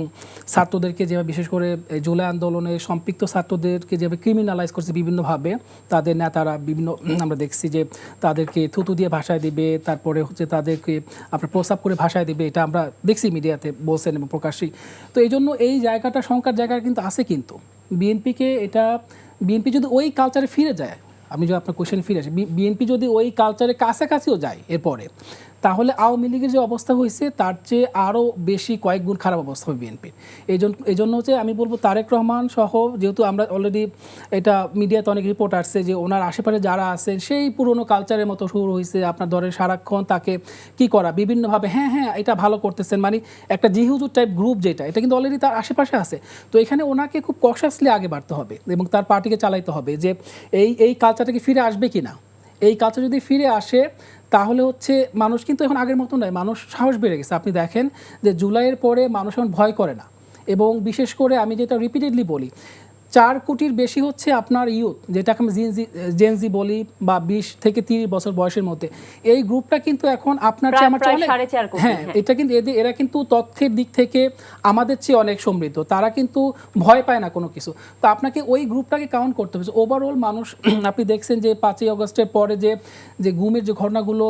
Speaker 2: ছাত্রদেরকে যেভাবে, বিশেষ করে জুলাই আন্দোলনে সম্পৃক্ত ছাত্রদেরকে যেভাবে ক্রিমিনালাইজ করছে বিভিন্নভাবে, তাদের নেতারা বিভিন্ন আমরা দেখছি যে তাদেরকে থুতু দিয়ে ভাষায় দিবে, তারপরে হচ্ছে তাদেরকে আপনার প্রস্তাব করে ভাষায় দিবে, এটা আমরা দেখছি মিডিয়াতে বলছেন এবং প্রকাশ্যেই। তো এই জন্য এই জায়গাটা শঙ্কার জায়গা কিন্তু আছে। কিন্তু বিএনপি যদি ওই কালচারে ফিরে যায়, আমি যদি আপনার কোয়েশ্চেন ফিরে আসি, বিএনপি যদি ওই কালচারের কাছাকাছিও যায় এরপরে, তাহলে আওয়ামী লীগের যে অবস্থা হয়েছে তার চেয়ে আরও বেশি কয়েক গুণ খারাপ অবস্থা হবে বিএনপির। এই জন্য হচ্ছে আমি বলবো তারেক রহমান সহ, যেহেতু আমরা অলরেডি এটা মিডিয়াতে অনেক রিপোর্ট আসছে যে ওনার আশেপাশে যারা আছেন সেই পুরনো কালচারের মতো শুরু হয়েছে। আপনার ধরেন সারাক্ষণ তাকে কি করা বিভিন্নভাবে, হ্যাঁ হ্যাঁ এটা ভালো করতেছেন, মানে একটা জিহুজুর টাইপ গ্রুপ যেটা, এটা কিন্তু অলরেডি তার আশেপাশে আছে। তো এখানে ওনাকে খুব কশাসলি আগে বাড়তে হবে এবং তার পার্টিকে চালাইতে হবে যে এই কালচারটাকে ফিরে আসবে কি না। এই কালচার যদি ফিরে আসে তাহলে হচ্ছে মানুষ কিন্তু এখন আগের মতো নয়, মানুষ সাহস বেড়ে গেছে। আপনি দেখেন যে জুলাইয়ের পরে মানুষ এখন ভয় করে না, এবং বিশেষ করে আমি যেটা রিপিটেডলি বলি, 4 কোটির বেশি হচ্ছে আপনার ইউথ, যেটাকে আমি জেনজি বলি, বা 20 থেকে 30 বছর বয়সের মধ্যে, এই গ্রুপটা কিন্তু এখন আপনার চেয়ে আমার চেয়ে অনেক,
Speaker 1: 4.5 কোটি।
Speaker 2: হ্যাঁ এটা কিন্তু এরা কিন্তু তথ্যের দিক থেকে আমাদের চেয়ে অনেক সমৃদ্ধ, তারা কিন্তু ভয় পায় না কোনো কিছু। তো আপনাকে ওই গ্রুপটাকে কাউন্ট করতে হবে। ওভারঅল মানুষ আপনি দেখছেন যে 5ই আগস্টের পরে যে গুমের যে ঘটনাগুলো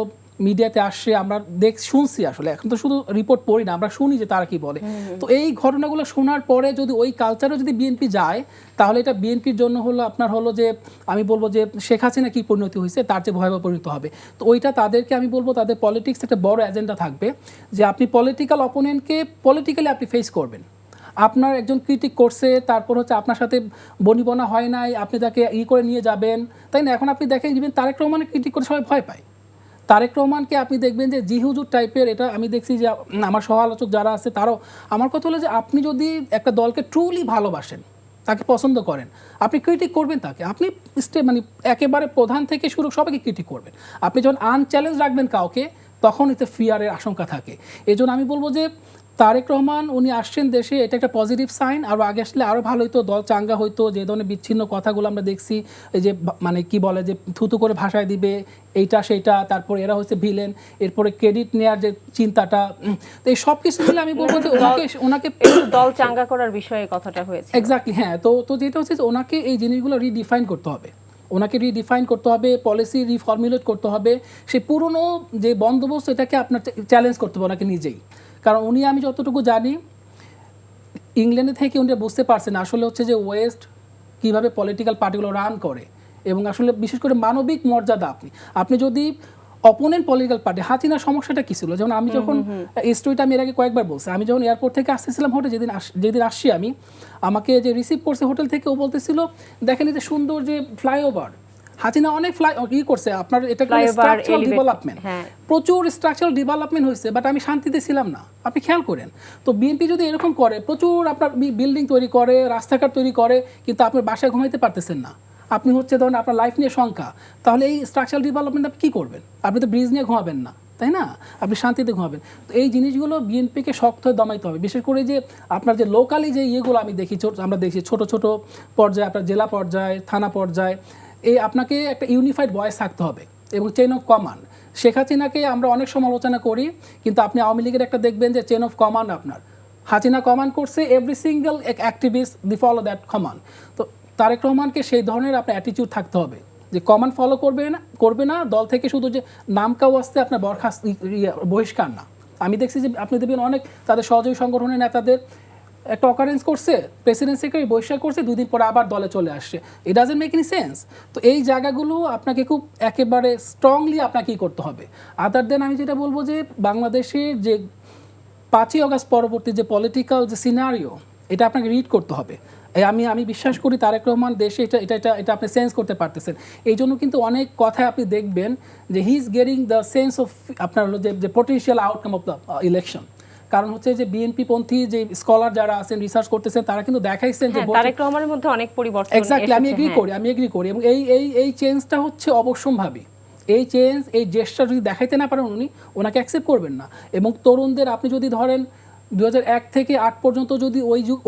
Speaker 2: মিডিয়াতে আসছে, আমরা শুনছি, আসলে এখন তো শুধু রিপোর্ট পড়ি না, আমরা শুনি যে তারা কি বলে। তো এই ঘটনাগুলো শোনার পরে যদি ওই কালচারও যদি বিএনপি যায়, তাহলে এটা বিএনপির জন্য হলো যে আমি বলবো যে শেখ হাসিনা কি পরিণতি হয়েছে তার চেয়ে ভয়াবহ পরিণত হবে। তো ওইটা তাদেরকে আমি বলবো তাদের পলিটিক্স একটা বড় এজেন্ডা থাকবে, যে আপনি পলিটিক্যাল অপোনেন্টকে পলিটিক্যালি আপনি ফেস করবেন। আপনার একজন ক্রিটিক করছে, তারপর হচ্ছে আপনার সাথে বনিবনা হয় নাই, আপনি তাকে করে নিয়ে যাবেন, তাই না? এখন আপনি দেখেন ইভেন তারেক রহমানের ক্রিটিক করে সবাই ভয় পায়। তারেক রহমানকে আপনি দেখবেন যে জিহুজুর টাইপের, এটা আমি দেখছি যে আমার সমালোচক যারা আছে তারাও, আমার কথা হলো যে আপনি যদি একটা দলকে ট্রুলি ভালোবাসেন, তাকে পছন্দ করেন, আপনি ক্রিটিক করবেন তাকে, আপনি মানে একেবারে প্রধান থেকে শুরু সবাইকে ক্রিটিক করবেন। আপনি যখন আনচ্যালেঞ্জ রাখবেন কাউকে, তখন এতে ফিয়ারের আশঙ্কা থাকে। এই জন্য আমি বলবো যে তারেক রহমান উনি আসছেন দেশে, এটা একটা পজিটিভ সাইন। আরও আগে আসলে আরও ভালো হতো, দল চাঙ্গা হইতো। যে ধরনের বিচ্ছিন্ন কথাগুলো আমরা দেখছি, এই যে মানে কি বলে যে থুতু করে ভাষায় দিবে এইটা সেইটা, তারপর এরা হচ্ছে ভিলেন, এরপরে ক্রেডিট নেওয়ার যে চিন্তাটা, তো এই সব কিছু মিলে আমি বলবো যে ওনাকে
Speaker 1: দল চাঙ্গা করার বিষয়ে কথাটা হয়েছে।
Speaker 2: এক্স্যাক্টলি, হ্যাঁ। তো যেটা হচ্ছে যে ওনাকে এই জিনিসগুলো রিডিফাইন করতে হবে, ওনাকে রিডিফাইন করতে হবে, পলিসি রিফর্মুলেট করতে হবে, সেই পুরনো যে বন্দোবস্ত এটাকে আপনার চ্যালেঞ্জ করতে হবে ওনাকে নিজেই। কারণ উনি, আমি যতটুকু জানি, ইংল্যান্ডে থেকে উনি বুঝতে পারছেন আসলে হচ্ছে যে ওয়েস্ট কীভাবে পলিটিক্যাল পার্টিগুলো রান করে, এবং আসলে বিশেষ করে মানবিক মর্যাদা। আপনি যদি অপোনেন্ট পলিটিক্যাল পার্টি, হাসিনার সমস্যাটা কী ছিল, যেমন আমি যখন এই স্টোরিটা আমি এর আগে কয়েকবার বলছি, আমি যখন এয়ারপোর্ট থেকে আসতেছিলাম হোটেল, যেদিন আসছি আমি, আমাকে যে রিসিভ করছে হোটেল থেকে, ও বলতেছিল দেখেন এই যে সুন্দর যে ফ্লাইওভার, হাসিনা অনেক করছে আপনার, এটা স্ট্রাকচারাল ডেভেলপমেন্ট, প্রচুর স্ট্রাকচারাল ডেভেলপমেন্ট হয়েছে, বাট আমি শান্তিতে ছিলাম না। আপনি খেয়াল করেন, তো বিএনপি যদি এরকম করে, প্রচুর আপনার বিল্ডিং তৈরি করে, রাস্তাঘাট তৈরি করে, কিন্তু আপনার বাসায় ঘুমাইতে পারতেছেন না, আপনি হচ্ছে ধরেন আপনার লাইফ নিয়ে শঙ্কা, তাহলে এই স্ট্রাকচারাল ডেভেলপমেন্ট আপনি কী করবেন? আপনি তো ব্রিজ নিয়ে ঘুমাবেন না, তাই না? আপনি শান্তিতে ঘুমাবেন। তো এই জিনিসগুলো বিএনপিকে শক্ত হয়ে দমাইতে হবে, বিশেষ করে যে আপনার যে লোকালি যে ইয়েগুলো আমরা দেখি ছোট ছোট পর্যায়ে, আপনার জেলা পর্যায়ে, থানা পর্যায়ে, এই আপনাকে একটা ইউনিফাইড ভয়েস থাকতে হবে এবং চেইন অফ কমান্ড। শেখ হাসিনাকে আমরা অনেক সমালোচনা করি, কিন্তু আপনি আওয়ামী লীগের একটা দেখবেন যে চেইন অফ কমান্ড আপনার, হাসিনা কমান্ড করছে, every single activist the follow that command. তো তারেক রহমানকে সেই ধরনের আপনার অ্যাটিটিউড থাকতে হবে যে কমান্ড ফলো করবে না, দল থেকে শুধু যে নামকাও আসতে আপনার বহিষ্কার না। আমি দেখছি যে আপনি দেখবেন অনেক তাদের সহযোগী সংগঠনের নেতাদের একটা অকারেন্স করছে, প্রেসিডেন্ট সেক্রেটারি বহিষ্কার করছে, 2 দিন পরে আবার দলে চলে আসছে। It doesn't make any sense. তো এই জায়গাগুলো আপনাকে খুব একেবারে স্ট্রংলি আপনাকে কী করতে হবে। আদার দেন আমি যেটা বলবো যে বাংলাদেশের যে 5ই আগস্ট পরবর্তী যে পলিটিক্যাল যে সিনারিও, এটা আপনাকে রিড করতে হবে। আমি বিশ্বাস করি তারেক রহমান দেশে এটা আপনি সেন্স করতে পারতেছেন। এই জন্য কিন্তু অনেক কথায় আপনি দেখবেন যে he is getting the sense of আপনার যে potential outcome of the election. কারণ হচ্ছে যে বিএনপি পন্থী যে স্কলার যারা আছেন, রিসার্চ করতেছেন, তারা কিন্তু দেখাইছেন যে
Speaker 1: তারেক রহমানের মধ্যে অনেক পরিবর্তন।
Speaker 2: এক্স্যাক্টলি, আমি এগ্রি করি এবং এই চেঞ্জটা হচ্ছে অবশ্যম্ভাবী। এই চেঞ্জ, এই জেস্টার যদি দেখাইতে না পারেন উনি, ওনাকে অ্যাকসেপ্ট করবেন না। এবং তরুণদের আপনি যদি ধরেন 2001 থেকে 8 পর্যন্ত যদি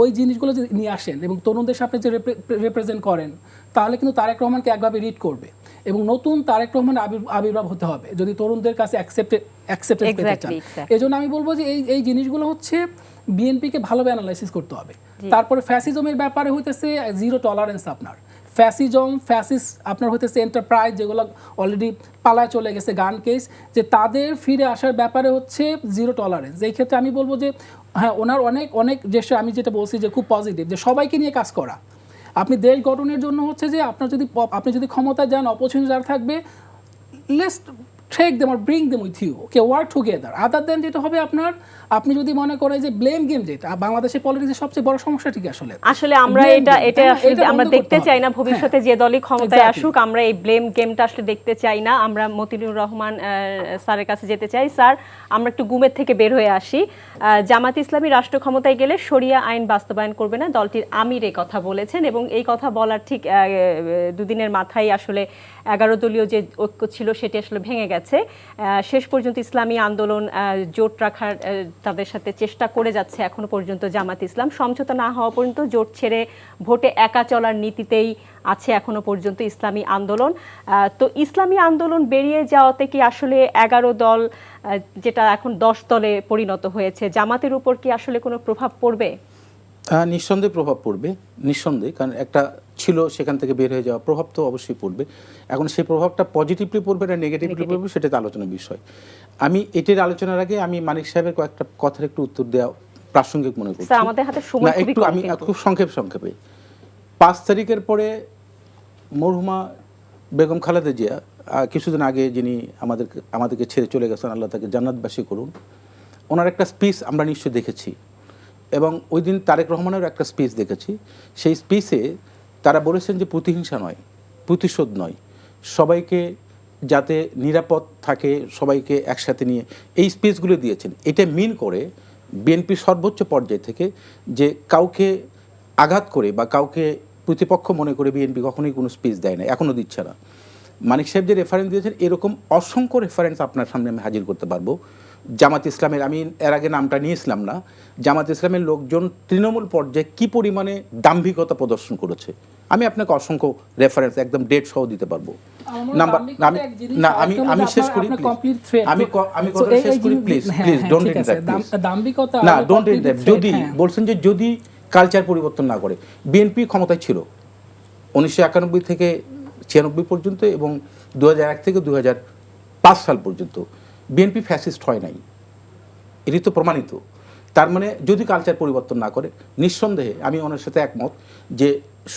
Speaker 2: ওই জিনিসগুলো যদি নিয়ে আসেন এবং তরুণদের সামনে যে রিপ্রেজেন্ট করেন, তাহলে কিন্তু তারেক রহমানকে একভাবে রিড করবে এবং নতুন তারেক রহমান আবির্ভাব হতে হবে যদি তরুণদের কাছে অ্যাকসেপ্টেন্স পেতে চান। এই জন্য আমি বলবো যে এই জিনিসগুলো হচ্ছে বিএনপিকে ভালোভাবে অ্যানালাইসিস করতে হবে। তারপরে ফ্যাসিজমের ব্যাপারে হইতেছে জিরো টলারেন্স আপনার। ফ্যাসিস আপনার হইতেছে এন্টারপ্রাইজ, যেগুলো অলরেডি পালায় চলে গেছে, গান কেস, যে তাদের ফিরে আসার ব্যাপারে হচ্ছে জিরো টলারেন্স। এই ক্ষেত্রে আমি বলবো যে হ্যাঁ, ওনার অনেক দেশে, আমি যেটা বলছি যে খুব পজিটিভ, যে সবাইকে নিয়ে কাজ করা। আপনি দেশ গঠনের জন্য হচ্ছে যে আপনি যদি ক্ষমতায় যান, অপরচুনিটি যারা থাকবে, let's take them or bring them with you, okay, work together. Other than যেটা হবে আপনার, আপনি যদি মনে করেন যে ব্লেম গেম, যেটা বাংলাদেশের পলিটিক্সের সবচেয়ে বড় সমস্যা, ঠিক আসলে
Speaker 1: আমরা এটা আমরা দেখতে চাই না। ভবিষ্যতে যে দলই ক্ষমতায় আসুক, আমরা এই ব্লেম গেমটা আসলে দেখতে চাই না। আমরা মতিউর রহমান স্যারের কাছে যেতে চাই। স্যার, আমরা একটু গুমের থেকে বের হয়ে আসি। জামাত ইসলামী রাষ্ট্র ক্ষমতায় গেলে শরিয়া আইন বাস্তবায়ন করবে না, দলটির আমির এই কথা বলেছেন, এবং এই কথা বলার ঠিক 2 দিনের মাথায় আসলে 11 দলীয় যে ঐক্য ছিল সেটি আসলে ভেঙে গেছে। শেষ পর্যন্ত ইসলামী আন্দোলন জোট রাখার তাদের সাথে চেষ্টা করে যাচ্ছে এখনো পর্যন্ত জামাত ইসলাম। সমঝোতা না হওয়া পর্যন্ত জোট ছেড়ে ভোটে একা চলার নীতিতেই আছে এখনো পর্যন্ত ইসলামী আন্দোলন। তো ইসলামী আন্দোলন বেরিয়ে যাওয়াতে কি আসলে 11 দল, যেটা এখন 10 দলে পরিণত হয়েছে, জামাতের উপর কি আসলে কোনো প্রভাব পড়বে?
Speaker 3: নিঃসন্দেহে প্রভাব পড়বে, নিঃসন্দেহে। কারণ একটা ছিল, সেখান থেকে বের হয়ে যাওয়া, প্রভাব তো অবশ্যই পড়বে। এখন সেই প্রভাবটা পজিটিভলি পড়বে না নেগেটিভলি পড়বে, সেটা তো আলোচনার বিষয়। আমি এটির আলোচনার আগে আমি মানিক সাহেবের কয়েকটা কথার একটু উত্তর দেওয়া প্রাসঙ্গিক মনে করছি।
Speaker 1: আমাদের হাতে সময় খুবই কম,
Speaker 3: আমি খুব সংক্ষেপে 5 তারিখের পরে মরহুমা বেগম খালেদা জিয়া, কিছুদিন আগে যিনি আমাদেরকে ছেড়ে চলে গেছেন, আল্লাহ তাকে জান্নাতবাসী করুন, ওনার একটা স্পিচ আমরা নিশ্চয়ই দেখেছি, এবং ওই দিন তারেক রহমানেরও একটা স্পিচ দেখেছি। সেই স্পিচে তারা বলেছেন যে প্রতিহিংসা নয়, প্রতিশোধ নয়, সবাইকে যাতে নিরাপদ থাকে, সবাইকে একসাথে নিয়ে এই স্পিচগুলো দিয়েছেন। এটা মিন করে বিএনপি সর্বোচ্চ পর্যায় থেকে যে কাউকে আঘাত করে বা কাউকে প্রতিপক্ষ মনে করে বিএনপি কখনোই কোনো স্পিচ দেয় না, এখনও দিচ্ছে না। মানিক সাহেব যে রেফারেন্স দিয়েছেন, এরকম অসংখ্য রেফারেন্স আপনার সামনে আমি হাজির করতে পারবো। জামাত ইসলামের, আমি এর আগে নামটা নিয়েছিলাম না, জামাত ইসলামের লোকজন তৃণমূল পর্যায়ে কি পরিমাণে দাম্ভিকতা প্রদর্শন করেছে, আমি আপনাকে অসংখ্য রেফারেন্স একদম ডেট সহ দিতে পারবো। আমি শেষ করি, প্লিজ ডোন্ট ইন্টারাপ্ট। যদি বলছেন যে যদি কালচার পরিবর্তন না করে, বিএনপি ক্ষমতায় ছিল 1991 থেকে 1996 পর্যন্ত এবং 2001 থেকে 2005 সাল পর্যন্ত বিএনপি ফ্যাসিস্ট হয় নাই, এটি তো প্রমাণিত। তার মানে যদি কালচার পরিবর্তন না করে, নিঃসন্দেহে আমি ওনার সাথে একমত যে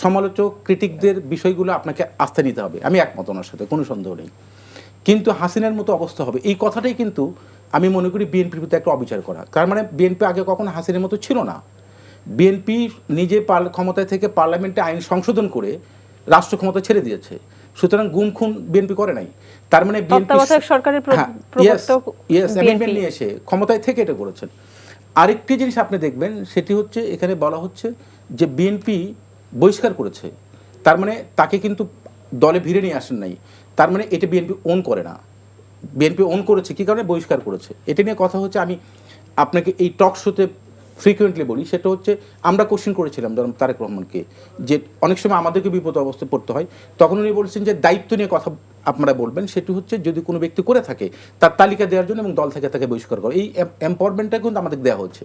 Speaker 3: সমালোচক ক্রিটিকদের বিষয়গুলো আপনাকে আস্থা নিতে হবে, আমি একমত ওনার সাথে, কোনো সন্দেহ নেই। কিন্তু হাসিনার মতো অবস্থা হবে, এই কথাটাই কিন্তু আমি মনে করি বিএনপির প্রতি একটা অবিচার করা। তার মানে বিএনপি আগে কখনো হাসিনার মতো ছিল না। বিএনপি নিজে ক্ষমতায় থেকে পার্লামেন্টে আইন সংশোধন করে রাষ্ট্র ক্ষমতা ছেড়ে দিয়েছে, সুতরাং গুম খুন বিএনপি করে নাই। তার মানে বিএনপি
Speaker 1: সরকারের
Speaker 3: অ্যামেন্ডমেন্ট নিয়ে এসে ক্ষমতায় থেকে এটা করেছেন। আরেকটি জিনিস আপনি দেখবেন, সেটি হচ্ছে এখানে বলা হচ্ছে যে বিএনপি বহিষ্কার করেছে, তার মানে তাকে কিন্তু দলে ভিড়ে নিয়ে আসেন নাই। তার মানে এটা বিএনপি ওন করে না। বিএনপি ওন করেছে কী কারণে? বহিষ্কার করেছে। এটা নিয়ে কথা হচ্ছে, আমি আপনাকে এই টক শোতে ফ্রিকুয়েন্টলি বলি, সেটা হচ্ছে আমরা কোশ্চেন করেছিলাম ধরুন তারেক রহমানকে, যে অনেক সময় আমাদেরকে বিপদ অবস্থায় পড়তে হয়, তখন উনি বলছেন যে দায়িত্ব নিয়ে কথা আপনারা বলবেন, সেটি হচ্ছে যদি কোনো ব্যক্তি করে থাকে তার তালিকা দেওয়ার জন্য এবং দল থেকে তাকে বহিষ্কার করা, এই এম্পাওয়ারমেন্টটা কিন্তু আমাদের দেওয়া হচ্ছে।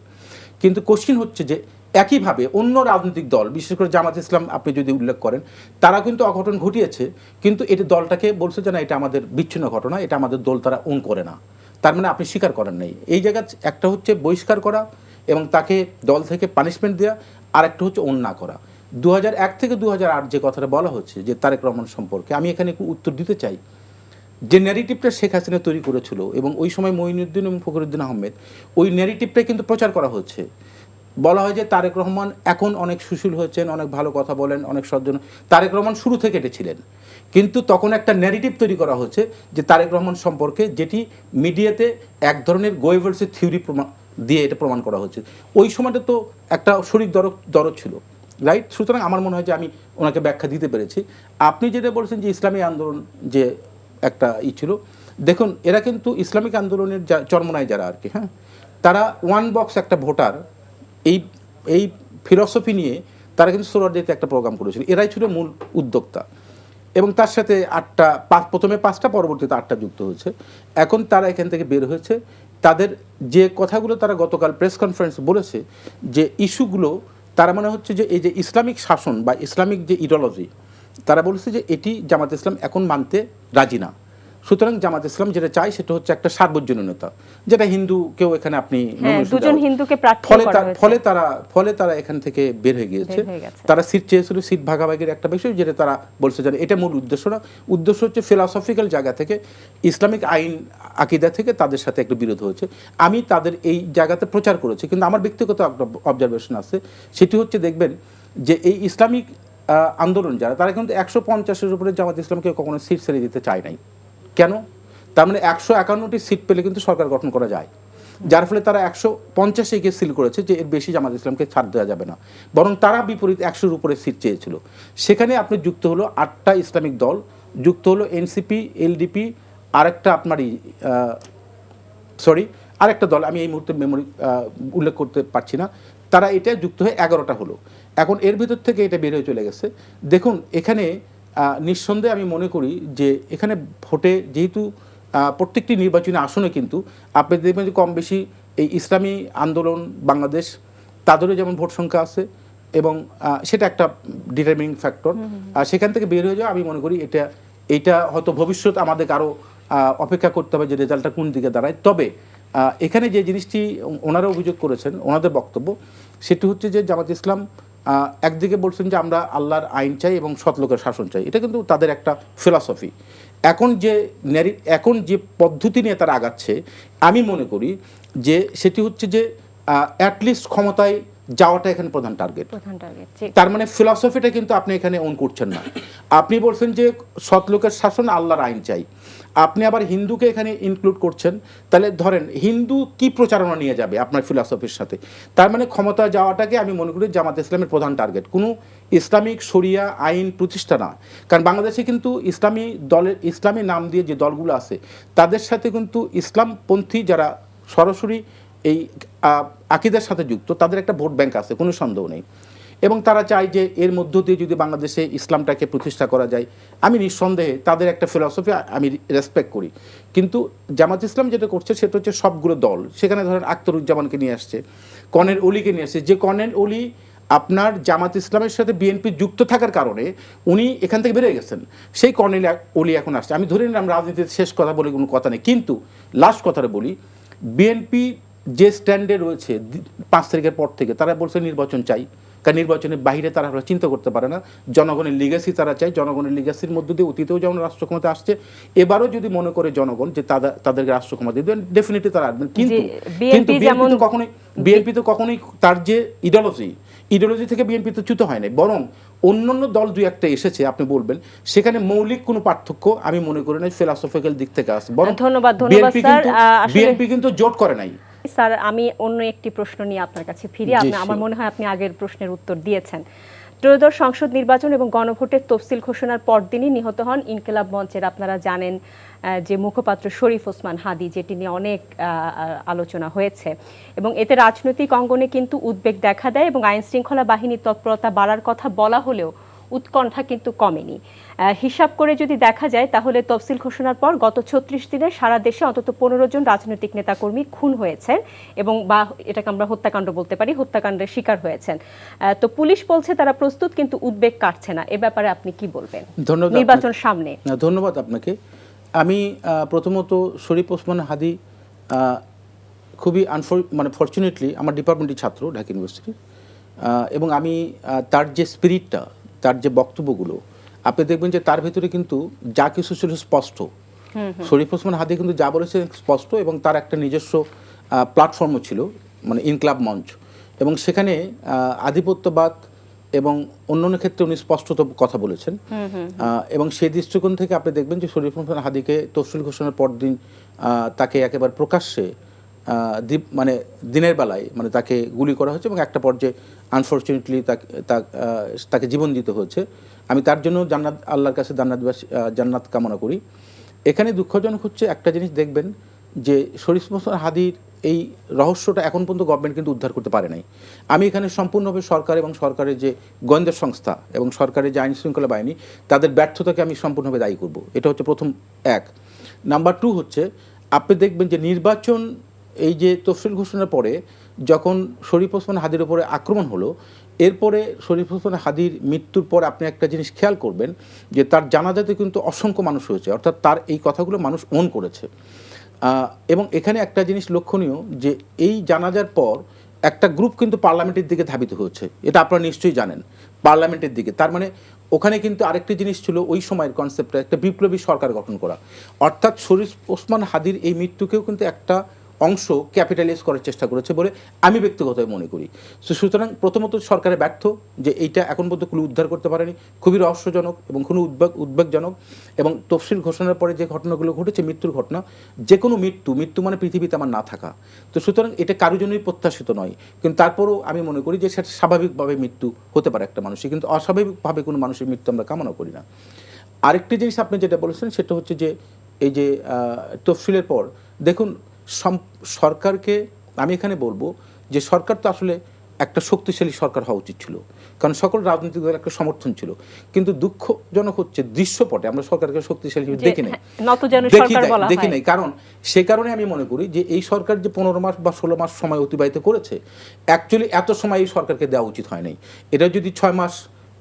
Speaker 3: কিন্তু কোশ্চেন হচ্ছে যে একইভাবে অন্য রাজনৈতিক দল, বিশেষ করে জামাত ইসলাম আপনি যদি উল্লেখ করেন, তারা কিন্তু অঘটন ঘটিয়েছে, কিন্তু এটি দলটাকে বলছে যে না এটা আমাদের বিচ্ছিন্ন ঘটনা, এটা আমাদের দল তারা ওন করে না। তার মানে আপনি স্বীকার করেন নাই। এই জায়গায় একটা হচ্ছে বহিষ্কার করা এবং তাকে দল থেকে পানিশমেন্ট দেওয়া, আর একটা হচ্ছে ওন না করা। 2001 থেকে 2008 যে কথাটা বলা হচ্ছে যে তারেক রহমান সম্পর্কে, আমি এখানে একটু উত্তর দিতে চাই। যে ন্যারেটিভটা শেখ হাসিনা তৈরি করেছিল এবং ওই সময় মঈনুদ্দিন এবং ফখরুদ্দিন আহমেদ, ওই ন্যারেটিভটা কিন্তু প্রচার করা হচ্ছে। বলা হয় যে তারেক রহমান এখন অনেক সুশীল হয়েছেন, অনেক ভালো কথা বলেন, অনেক সজ্জন। তারেক রহমান শুরু থেকে এটা ছিলেন, কিন্তু তখন একটা ন্যারেটিভ তৈরি করা হচ্ছে যে তারেক রহমান সম্পর্কে, যেটি মিডিয়াতে এক ধরনের গোয়েবলসের থিওরি দিয়ে এটা প্রমাণ করা হচ্ছে। ওই সময়টা তো একটা শরিক দরদ ছিল, রাইট? সুতরাং আমার মনে হয় যে আমি ওনাকে ব্যাখ্যা দিতে পেরেছি। আপনি যেটা বলছেন যে ইসলামী আন্দোলন যে একটা ছিল, দেখুন এরা কিন্তু ইসলামিক আন্দোলনের চরমনায় যারা আর কি, হ্যাঁ, তারা ওয়ান বক্স একটা ভোটার এই এই ফিলসফি নিয়ে তারা কিন্তু সোহরাওয়ার্দীতে একটা প্রোগ্রাম করেছিল, এরাই ছিল মূল উদ্যোক্তা। এবং তার সাথে প্রথমে 5টা, পরবর্তীতে 8টা যুক্ত হয়েছে। এখন তারা এখান থেকে বের হয়েছে, তাদের যে কথাগুলো তারা গতকাল প্রেস কনফারেন্স বলেছে, যে ইস্যুগুলো তারা মনে হচ্ছে যে এই যে ইসলামিক শাসন বা ইসলামিক যে ইডিওলজি, তারা বলেছে যে এটি জামাত ইসলাম এখন মানতে রাজি না। সুতরাং জামাত ইসলাম যেটা চায় সেটা হচ্ছে একটা সার্বজনীনতা, যেটা হিন্দুকেও এখানে আপনি
Speaker 1: দুজন হিন্দুকে প্রার্থী করা হয়েছে।
Speaker 3: ফলে তারা এখান থেকে বের হয়ে গিয়েছে। তারা সিট চেয়েছিল, সিট ভাগাভাগির একটা বিষয়, যেটা তারা বলছে যে এটা মূল উদ্দেশ্য না। উদ্দেশ্য হচ্ছে ফিলসফিক্যাল জায়গা থেকে, ইসলামিক আইন আকিদা থেকে তাদের সাথে একটু বিরোধ হয়েছে। আমি তাদের এই জায়গাতে প্রচার করেছি, কিন্তু আমার ব্যক্তিগত অবজারভেশন আছে, সেটি হচ্ছে দেখবেন যে এই ইসলামিক আন্দোলন যারা, তারা কিন্তু 150-এর উপরে জামাত ইসলামকে কখনো সিট ছেড়ে দিতে চায় নাই। কেন? তার মানে 151টি সিট পেলে কিন্তু সরকার গঠন করা যায়, যার ফলে তারা 150-এ গিয়ে সিল করেছে যে এর বেশি জামাত ইসলামকে ছাড় দেওয়া যাবে না। বরং তারা বিপরীত 100-এর উপরে সিট চেয়েছিল। সেখানে আপনি যুক্ত হলো 8টা ইসলামিক দল, যুক্ত হলো এনসিপি, এলডিপি, আরেকটা আপনারই আরেকটা দল, আমি এই মুহূর্তে মেমোরি উল্লেখ করতে পারছি না, তারা এটা যুক্ত হয়ে 11টা হলো। এখন এর ভিতর থেকে এটা বের হয়ে চলে গেছে। দেখুন এখানে নিঃসন্দেহে আমি মনে করি যে এখানে ভোটে, যেহেতু প্রত্যেকটি নির্বাচনী আসনে কিন্তু আপনি দেখবেন যে কম বেশি এই ইসলামী আন্দোলন বাংলাদেশ, তাদেরও যেমন ভোট সংখ্যা আছে এবং সেটা একটা ডিটারমিনিং ফ্যাক্টর। সেখান থেকে বের হয়ে যাওয়া, আমি মনে করি এটা হয়তো ভবিষ্যৎ আমাদের আরও অপেক্ষা করতে হবে যে রেজাল্টটা কোন দিকে দাঁড়ায়। তবে এখানে যে জিনিসটি ওনারা অভিযোগ করেছেন, ওনাদের বক্তব্য, সেটি হচ্ছে যে জামাত ইসলাম একদিকে বলছেন যে আমরা আল্লাহর আইন চাই এবং সৎলোকের শাসন চাই, এটা কিন্তু তাদের একটা ফিলসফি। এখন যে পদ্ধতি নিয়ে তারা আগাচ্ছে, আমি মনে করি যে সেটি হচ্ছে যে অ্যাটলিস্ট ক্ষমতায় যাওয়াটা এখানে প্রধান টার্গেট। তার মানে ফিলসফিটা কিন্তু আপনি এখানে ওন করছেন না। আপনি বলছেন যে সৎলোকের শাসন, আল্লাহর আইন চাই, আপনি আবার হিন্দুকে এখানে ইনক্লুড করছেন। তাহলে ধরেন হিন্দু কি প্রচারণা নিয়ে যাবে আপনার ফিলসফির সাথে? তার মানে ক্ষমতা যাওয়াটাকে আমি মনে করি জামাত ইসলামের প্রধান টার্গেট, কোনো ইসলামিক শরিয়া আইন প্রতিষ্ঠা না। কারণ বাংলাদেশে কিন্তু ইসলামী নাম দিয়ে যে দলগুলো আছে, তাদের সাথে কিন্তু ইসলামপন্থী যারা সরাসরি এই আকিদার সাথে যুক্ত, তাদের একটা ভোট ব্যাংক আছে, কোনো সন্দেহ নেই। এবং তারা চায় যে এর মধ্য দিয়ে যদি বাংলাদেশে ইসলামটাকে প্রতিষ্ঠা করা যায়, আমি নিঃসন্দেহে তাদের একটা ফিলসফি আমি রেসপেক্ট করি। কিন্তু জামাত ইসলাম যেটা করছে সেটা হচ্ছে সবগুলো দল, সেখানে ধরেন আখতারুজ্জামানকে নিয়ে আসছে, কর্নেল অলিকে নিয়ে আসছে, যে কর্নেল অলি আপনার জামাত ইসলামের সাথে বিএনপি যুক্ত থাকার কারণে উনি এখান থেকে বেরিয়ে গেছেন, সেই কর্নেলিয়া ওলি এখন আসছে। আমি ধরে নিলাম রাজনীতির শেষ কথা বলে কোনো কথা নেই, কিন্তু লাস্ট কথাটা বলি, বিএনপি যে স্ট্যান্ডে রয়েছে 5 তারিখের পর থেকে, তারা বলছে নির্বাচন চাই, কারণ নির্বাচনের বাইরে তারা চিন্তা করতে পারে না। জনগণের লিগ্যাসি তারা চায়, জনগণের লিগ্যাসির মধ্য দিয়ে অতীতেও যেমন রাষ্ট্র ক্ষমতা আসছে, এবারও যদি মনে করে জনগণ যে তাদেরকে রাষ্ট্র ক্ষমতা দেবেন, ডেফিনেটলি তারা আসবেন। কিন্তু বিএনপি তো কখনোই তার যে ইডিওলজি থেকে বিএনপি তো চ্যুত হয় নাই, বরং অন্যান্য দল দুই একটা এসেছে, আপনি বলবেন সেখানে মৌলিক কোনো পার্থক্য আমি মনে করি না ফিলসফিক্যাল দিক থেকে আসছে, বরং বিএনপি কিন্তু জোট করে নাই।
Speaker 1: স্যার, আমি অন্য একটি প্রশ্ন নিয়ে আপনার কাছে ফিরি। আমার মনে হয় আপনি আগের প্রশ্নের উত্তর দিয়েছেন। ত্রয়োদশ সংসদ নির্বাচন এবং গণভোটের তফসিল ঘোষণার পরদিনই নিহত হন ইনকিলাব মঞ্চের, আপনারা জানেন, যে মুখপাত্র শরীফ ওসমান হাদী, যেটি নিয়ে অনেক আলোচনা হয়েছে, এবং এতে রাজনৈতিক অঙ্গনে কিন্তু উদ্বেগ দেখা দেয় এবং আইন শৃঙ্খলা বাহিনীর তৎপরতা বাড়ার কথা বলা হলেও উৎকণ্ঠা কিন্তু কমেনি। হিসাব করে যদি দেখা যায় তাহলে তফসিল ঘোষণার পর গত 36 দিনে সারা দেশে অন্তত 15 জন রাজনৈতিক নেতাকর্মী খুন হয়েছেন এবং বা এটাকে আমরা হত্যাকাণ্ড বলতে পারি, হত্যাকাণ্ডের শিকার হয়েছেন। তো পুলিশ বলছে তারা প্রস্তুত, কিন্তু উদ্বেগ কাটছে না। এ ব্যাপারে আপনি কি বলবেন?
Speaker 3: ধন্যবাদ।
Speaker 1: নির্বাচন সামনে।
Speaker 3: ধন্যবাদ আপনাকে। আমি প্রথমত শরীফ ওসমান হাদী খুবই ফরচুনেটলি আমার ডিপার্টমেন্টের ছাত্র ঢাকা ইউনিভার্সিটির, এবং আমি তার যে স্পিরিটটা, তার যে বক্তব্যগুলো, আপনি দেখবেন যে তার ভিতরে কিন্তু যা কিছু ছিল স্পষ্ট। শরীফ ওসমান হাদী কিন্তু যা বলেছেন স্পষ্ট, এবং তার একটা নিজস্ব প্ল্যাটফর্মও ছিল, মানে ইনকিলাব মঞ্চ, এবং সেখানে আধিপত্যবাদ এবং অন্যান্য ক্ষেত্রে উনি স্পষ্টত কথা বলেছেন। এবং সেই দৃষ্টিকোণ থেকে আপনি দেখবেন যে শরীফ ওসমান হাদীকে তফসিল ঘোষণার পরদিন তাকে একেবারে প্রকাশ্যে দিনের বেলায় তাকে গুলি করা হয়েছে, এবং একটা পর্যায়ে আনফর্চুনেটলি তাকে জীবন দিতে হয়েছে। আমি তার জন্য আল্লাহর কাছে জান্নাত কামনা করি। এখানে দুঃখজনক হচ্ছে একটা জিনিস দেখবেন যে শরীফ ওসমান হাদীর এই রহস্যটা এখন পর্যন্ত গভর্নমেন্ট কিন্তু উদ্ধার করতে পারে নাই। আমি এখানে সম্পূর্ণভাবে সরকার এবং সরকারের যে গোয়েন্দা সংস্থা এবং সরকারের যে আইন শৃঙ্খলা বাহিনী, তাদের ব্যর্থতাকে আমি সম্পূর্ণভাবে দায়ী করব। এটা হচ্ছে প্রথম এক। নাম্বার 2 হচ্ছে, আপনি দেখবেন যে নির্বাচন এই যে তফসিল ঘোষণার পরে যখন শরীফ ওসমান হাদীর উপরে আক্রমণ হলো, এরপরে শরীফ ওসমান হাদীর মৃত্যুর পর আপনি একটা জিনিস খেয়াল করবেন যে তার জানাজাতে কিন্তু অসংখ্য মানুষ হয়েছে, অর্থাৎ তার এই কথাগুলো মানুষ ওন করেছে। এবং এখানে একটা জিনিস লক্ষণীয় যে এই জানাজার পর একটা গ্রুপ কিন্তু পার্লামেন্টের দিকে ধাবিত হয়েছে, এটা আপনারা নিশ্চয়ই জানেন, পার্লামেন্টের দিকে। তার মানে ওখানে কিন্তু আরেকটি জিনিস ছিল ওই সময়ের কনসেপ্টটা, একটা বিপ্লবী সরকার গঠন করা, অর্থাৎ শরীফ ওসমান হাদীর এই মৃত্যুকেও কিন্তু একটা অংশ ক্যাপিটালাইজ করার চেষ্টা করেছে বলে আমি ব্যক্তিগতভাবে মনে করি। সুতরাং প্রথমত সরকারের ব্যর্থ যে এইটা এখন পর্যন্ত কোনো উদ্ধার করতে পারেনি, খুবই রহস্যজনক এবং কোনো উদ্বেগজনক। এবং তফসিল ঘোষণার পরে যে ঘটনাগুলো ঘটেছে, মৃত্যুর ঘটনা, যে কোনো মৃত্যু মানে পৃথিবীতে আমার না থাকা, তো সুতরাং এটা কারোর জন্যই প্রত্যাশিত নয়। কিন্তু তারপরেও আমি মনে করি যে সেটা স্বাভাবিকভাবে মৃত্যু হতে পারে একটা মানুষের, কিন্তু অস্বাভাবিকভাবে কোনো মানুষের মৃত্যু আমরা কামনা করি না। আরেকটি জিনিস আপনি যেটা বলেছেন সেটা হচ্ছে যে এই যে তফসিলের পর দেখুন, সরকারকে আমি এখানে বলবো যে সরকার তো আসলে একটা শক্তিশালী সরকার হওয়া উচিত ছিল, কারণ সকল রাজনৈতিক দলের একটা সমর্থন ছিল। কিন্তু দুঃখজনক হচ্ছে দৃশ্যপটে আমরা সরকারকে শক্তিশালী দেখি নাই। কারণ সে কারণে আমি মনে করি যে এই সরকার যে 15 মাস বা 16 মাস সময় অতিবাহিত করেছে, অ্যাকচুয়ালি এত সময় এই সরকারকে দেওয়া উচিত হয় নাই। এটা যদি 6 মাস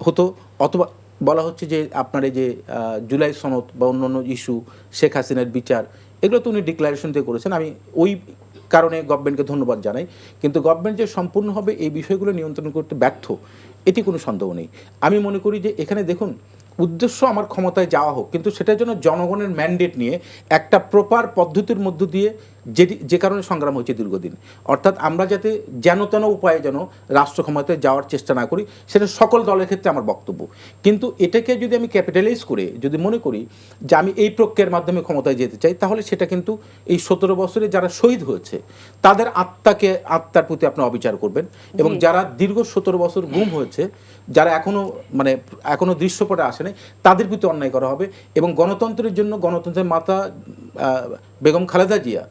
Speaker 3: হতো, অথবা বলা হচ্ছে যে আপনার এই যে জুলাই সনদ বা অন্যান্য ইস্যু, শেখ হাসিনার বিচার, এগুলো তো উনি ডিক্লারেশন দিয়ে করেছেন, আমি ওই কারণে গভর্নমেন্টকে ধন্যবাদ জানাই। কিন্তু গভর্নমেন্ট যে সম্পূর্ণভাবে এই বিষয়গুলো নিয়ন্ত্রণ করতে ব্যর্থ, এটি কোনো সন্দেহ নেই। আমি মনে করি যে এখানে দেখুন, উদ্দেশ্য আমার ক্ষমতায় যাওয়া হোক, কিন্তু সেটার জন্য জনগণের ম্যান্ডেট নিয়ে একটা প্রপার পদ্ধতির মধ্য দিয়ে যে কারণে সংগ্রাম হয়েছে দীর্ঘদিন, অর্থাৎ আমরা যাতে যেন তেন উপায়ে যেন রাষ্ট্র ক্ষমতায় যাওয়ার চেষ্টা না করি, সেটা সকল দলের ক্ষেত্রে আমার বক্তব্য। কিন্তু এটাকে যদি আমি ক্যাপিটালাইজ করে যদি মনে করি যে আমি এই প্রক্রিয়ার মাধ্যমে ক্ষমতায় যেতে চাই, তাহলে সেটা কিন্তু এই 17 বছরে যারা শহীদ হয়েছে তাদের আত্মার প্রতি আপনি অবিচার করবেন, এবং যারা দীর্ঘ 17 বছর গুম হয়েছে, যারা এখনো দৃশ্যপটে আসে নাই, তাদের প্রতি অন্যায় করা হবে। এবং গণতন্ত্রের জন্য গণতন্ত্রের মাতা বেগম খালেদা জিয়া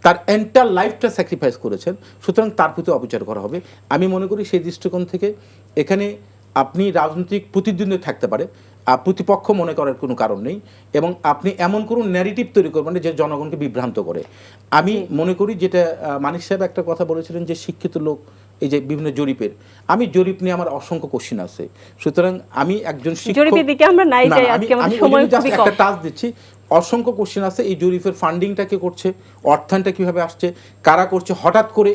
Speaker 3: তার এন্টার লাইফটা স্যাক্রিফাইস করেছেন, সুতরাং তার প্রতি অবিচার করা হবে। আমি মনে করি সেই দৃষ্টিকোণ থেকে এখানে আপনি রাজনৈতিক প্রতিদ্বন্দ্বী থাকতে পারে, প্রতিপক্ষ মনে করার কোনো কারণ নেই, এবং আপনি এমন কোনো ন্যারেটিভ তৈরি করবেন যে জনগণকে বিভ্রান্ত করে। আমি মনে করি যেটা মানিক সাহেব একটা কথা বলেছিলেন যে শিক্ষিত লোক এই যে বিভিন্ন জরিপের, আমি জরিপ নিয়ে আমার অসংখ্য কোশ্চেন আছে। সুতরাং আমি একজন শিক্ষক,
Speaker 1: জরিপের দিকে আমরা নাই যাই, আজকে আমাদের সময় খুবই কম।
Speaker 3: একটা টাস্ক দিচ্ছি, অসংখ্য কোশ্চেন আছে। এই জরিপের ফান্ডিংটা কে করছে, অর্থায়নটা কিভাবে আসছে, কারা করছে, হঠাৎ করে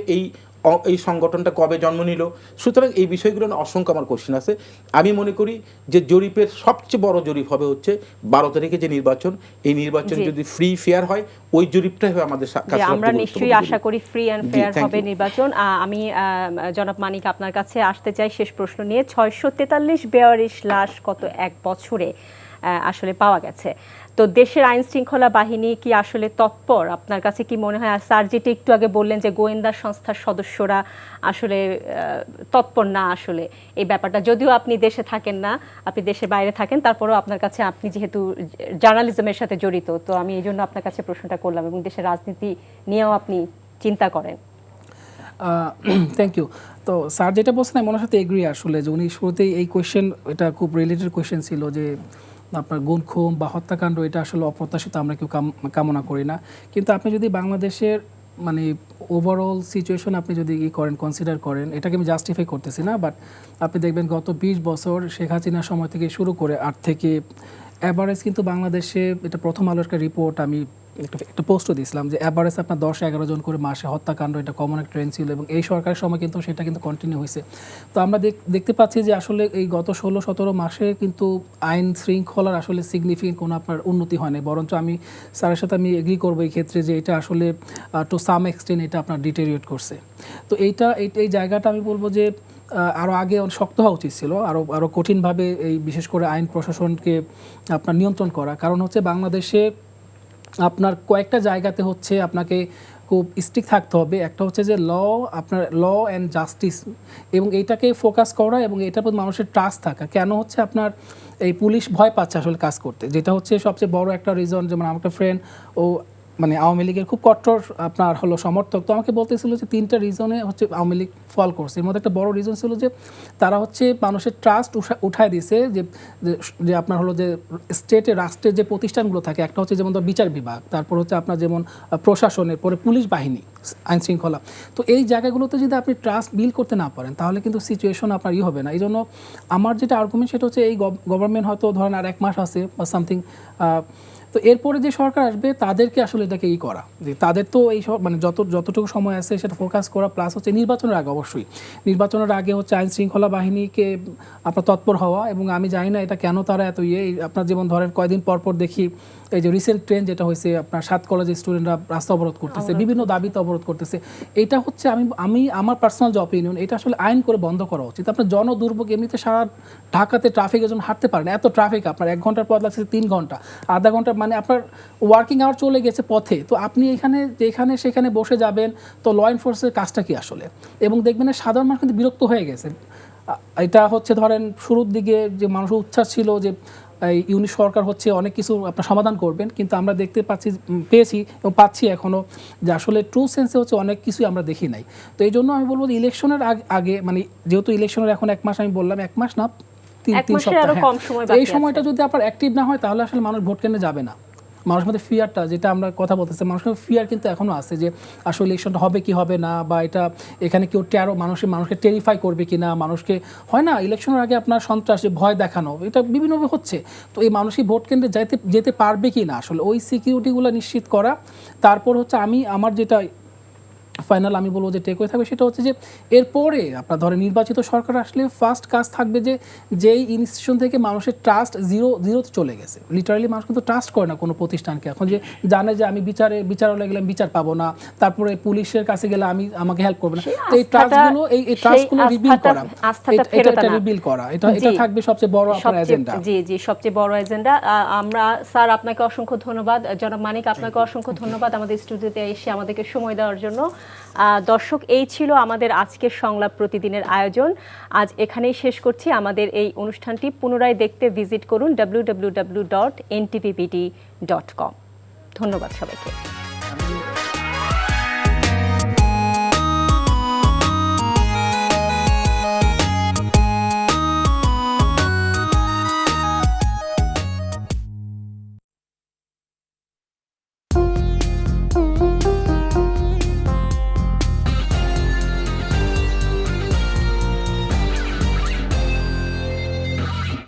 Speaker 3: এই সংগঠনটা কবে জন্ম নিল। সুতরাং এই বিষয়গুলো না অসংখ্য আমার কোশ্চেন আছে। আমি মনে করি যে জরিপের সবচেয়ে বড় জরিপ হবে হচ্ছে 12 তারিখে যে নির্বাচন, এই নির্বাচন যদি ফ্রি ফেয়ার হয়, ওই জরিপটাই হবে আমাদের কাছে।
Speaker 1: আমরা নিশ্চয়ই আশা করি ফ্রি অ্যান্ড ফেয়ার হবে নির্বাচন। আমি জনাব মানিক আপনার কাছে আসতে চাই শেষ প্রশ্ন নিয়ে। 643 লাশ গত এক বছরে আসলে পাওয়া গেছে। তো দেশের আইন শৃঙ্খলা বাহিনী কি আসলে তৎপর? আপনার কাছে কি মনে হয়? আর স্যার যেটি একটু আগে বললেন যে গোয়েন্দা সংস্থার সদস্যরা আসলে তৎপর না আসলে এই ব্যাপারটা, যদিও আপনি দেশে থাকেন না, আপনি দেশের বাইরে থাকেন, তারপরেও আপনার কাছে, আপনি যেহেতু জার্নালিজমের সাথে জড়িত, তো আমি এই জন্য আপনার কাছে প্রশ্নটা করলাম, এবং দেশের রাজনীতি নিয়েও আপনি চিন্তা করেন।
Speaker 2: Thank you. তো স্যার যেটা বলছেন আমি ওনার সাথে এগ্রি আসলে, যে উনি শুরুতেই এই কোয়েশ্চেন, এটা খুব রিলেটেড কোয়েশ্চেন ছিল যে আপনার গুম খুন বা হত্যাকাণ্ড, এটা আসলে অপ্রত্যাশিত, আমরা কেউ কামনা করি না। কিন্তু আপনি যদি বাংলাদেশের মানে ওভারঅল সিচুয়েশন আপনি যদি করেন, কনসিডার করেন, এটাকে আমি জাস্টিফাই করতেছি না, বাট আপনি দেখবেন গত 20 বছর শেখ হাসিনার সময় থেকে শুরু করে 8 থেকে অ্যাভারেজ কিন্তু বাংলাদেশে, এটা প্রথম আলোর একটা রিপোর্ট, আমি একটা পোস্টও দিয়েছিলাম যে অ্যাভারেজ আপনার 10-11 জন করে মাসে হত্যাকাণ্ড, এটা কমন একটা ট্রেন্ড ছিল, এবং এই সরকারের সময় কিন্তু সেটা কিন্তু কন্টিনিউ হয়েছে। তো আমরা দেখতে পাচ্ছি যে আসলে এই গত 16-17 মাসে কিন্তু আইন শৃঙ্খলার আসলে সিগনিফিকেন্ট কোনো আপনার উন্নতি হয় না, বরঞ্চ আমি স্যারের সাথে আমি এগ্রি করবো এই ক্ষেত্রে যে এটা আসলে টু সাম এক্সটেন্ট এটা আপনার ডিটেরিয়েট করছে। তো এই জায়গাটা আমি বলবো যে আরও আগে শক্ত হওয়া উচিত ছিল, আরও কঠিনভাবে এই বিশেষ করে আইন প্রশাসনকে আপনার নিয়ন্ত্রণ করা। কারণ হচ্ছে বাংলাদেশে আপনার কয়েকটা জায়গাতে হচ্ছে আপনাকে খুব স্ট্রিক্ট থাকতে হবে। একটা হচ্ছে যে আপনার ল অ্যান্ড জাস্টিস, এবং এইটাকে ফোকাস করা এবং এটার প্রতি মানুষের ট্রাস্ট থাকা। কেন হচ্ছে আপনার এই পুলিশ ভয় পাচ্ছে আসলে কাজ করতে, যেটা হচ্ছে সবচেয়ে বড় একটা রিজন। যেমন আমার একটা ফ্রেন্ড, ও মানে আওয়ামী লীগের খুব কট্টর আপনার হলো সমর্থক, তো আমাকে বলতেছিল যে 3টা রিজনে হচ্ছে আওয়ামী লীগ ফল করছে। এর মধ্যে একটা বড় রিজন ছিল যে তারা হচ্ছে মানুষের ট্রাস্ট উঠায় দিছে, যে আপনার হলো যে স্টেটে, রাষ্ট্রের যে প্রতিষ্ঠানগুলো থাকে, একটা হচ্ছে যেমন বিচার বিভাগ, তারপর হচ্ছে আপনার যেমন প্রশাসনের পরে পুলিশ বাহিনী, আইন শৃঙ্খলা। তো এই জায়গাগুলোতে যদি আপনি ট্রাস্ট বিল্ড করতে না পারেন, তাহলে কিন্তু সিচুয়েশন আপনার হবে না। এই জন্য আমার যেটা আর্গুমেন্ট সেটা হচ্ছে এই গভর্নমেন্ট হয়তো ধরেন আর 1 মাস আছে বা সামথিং, তো এরপরে যে সরকার আসবে তাদেরকে আসলে এটাকে করা, যে তাদের তো এই মানে যতটুকু সময় আছে সেটা ফোকাস করা, প্লাস হচ্ছে নির্বাচনের আগে, অবশ্যই নির্বাচনের আগে হচ্ছে আইন শৃঙ্খলা বাহিনীকে আপনার তৎপর হওয়া। এবং আমি জানি না এটা কেন তারা এত আপনার যেমন ধরেন কয়দিন পর দেখি এই যে রিসেন্ট ট্রেন্ড যেটা হয়েছে, আপনার 7 কলেজের স্টুডেন্টরা রাস্তা অবরোধ করতেছে, বিভিন্ন দাবিতে অবরোধ করতেছে। এটা হচ্ছে আমি আমার পার্সোনাল যে অপিনিয়ন, এটা আসলে আইন করে বন্ধ করা উচিত। আপনার জনদুর্ভোগ, এমনিতে সারা ঢাকাতে ট্রাফিকের জন্য হাঁটতে পারেন, এত ট্রাফিক, আপনার 1 ঘন্টার পর লাগছে 3 ঘন্টা, আধা ঘন্টা, মানে আপনার ওয়ার্কিং আওয়ার চলে গেছে পথে। তো আপনি যেখানে সেখানে বসে যাবেন, তো ল এনফোর্সের কাজটা কি আসলে? এবং দেখবেন সাধারণ মানুষ কিন্তু বিরক্ত হয়ে গেছে। এটা হচ্ছে ধরেন শুরুর দিকে যে মানুষের উচ্ছ্বাস ছিল যে এই ইউনিট সরকার হচ্ছে অনেক কিছু আপনার সমাধান করবেন, কিন্তু আমরা দেখতে পেয়েছি এবং পাচ্ছি এখনও যে আসলে ট্রু সেন্সে হচ্ছে অনেক কিছুই আমরা দেখি নাই। তো এই জন্য আমি বলবো যে ইলেকশনের আগে, মানে যেহেতু ইলেকশনের এখন 1 মাস, আমি বললাম 1 মাস না, 3 সপ্তাহ, এই সময়টা যদি আপনার অ্যাক্টিভ না হয়, তাহলে আসলে মানুষ ভোট কেন্দ্রে যাবে না। মানুষের মধ্যে ফিয়ারটা, যেটা আমরা কথা বলতেছি, মানুষের ফিয়ার কিন্তু এখনও আছে যে আসলে ইলেকশনটা হবে কি হবে না, বা এটা এখানে কেউ মানুষকে টেরিফাই করবে কি না, মানুষকে হয় না ইলেকশনের আগে আপনার সন্ত্রাস, ভয় দেখানো, এটা বিভিন্নভাবে হচ্ছে। তো এই মানুষই ভোট কেন্দ্রে যেতে পারবে কি না, আসলে ওই সিকিউরিটিগুলো নিশ্চিত করা। তারপর হচ্ছে আমার যেটা ফাইনাল আমি বলবো যে টেকওয়ে থাকবে, সেটা হচ্ছে যে এরপরে আপনার ধরেন নির্বাচিত সরকার আসলে ফার্স্ট কাজ থাকবে যে যেই ইনস্টিটিউশন থেকে মানুষের ট্রাস্ট জিরোতে চলে গেছে। লিটারালি মানুষ কিন্তু ট্রাস্ট করে না কোনো প্রতিষ্ঠানকে এখন, যে জানে যে আমি বিচারালয়ে গেলে বিচার পাবো না, তারপরে পুলিশের কাছে গেলে আমাকে হেল্প করবে না। তো এই ট্রাস্টগুলো রিবিল্ড করা, এটা রিবিল্ড করা, এটা থাকবে সবচেয়ে বড় আপনার এজেন্ডা।
Speaker 1: জি, সবচেয়ে বড় এজেন্ডা। আমরা স্যার আপনাকে অসংখ্য ধন্যবাদ, জনাব মানিক আপনাকে অসংখ্য ধন্যবাদ আমাদের স্টুডিওতে এসে আমাদেরকে সময় দেওয়ার জন্য। দর্শক, এই ছিল আমাদের আজকের সংলাপ প্রতিদিনের আয়োজন। আজ এখানেই শেষ করছি। আমাদের এই অনুষ্ঠানটি পুনরায় দেখতে ভিজিট করুন www.ntvbt.com। ধন্যবাদ সবাইকে।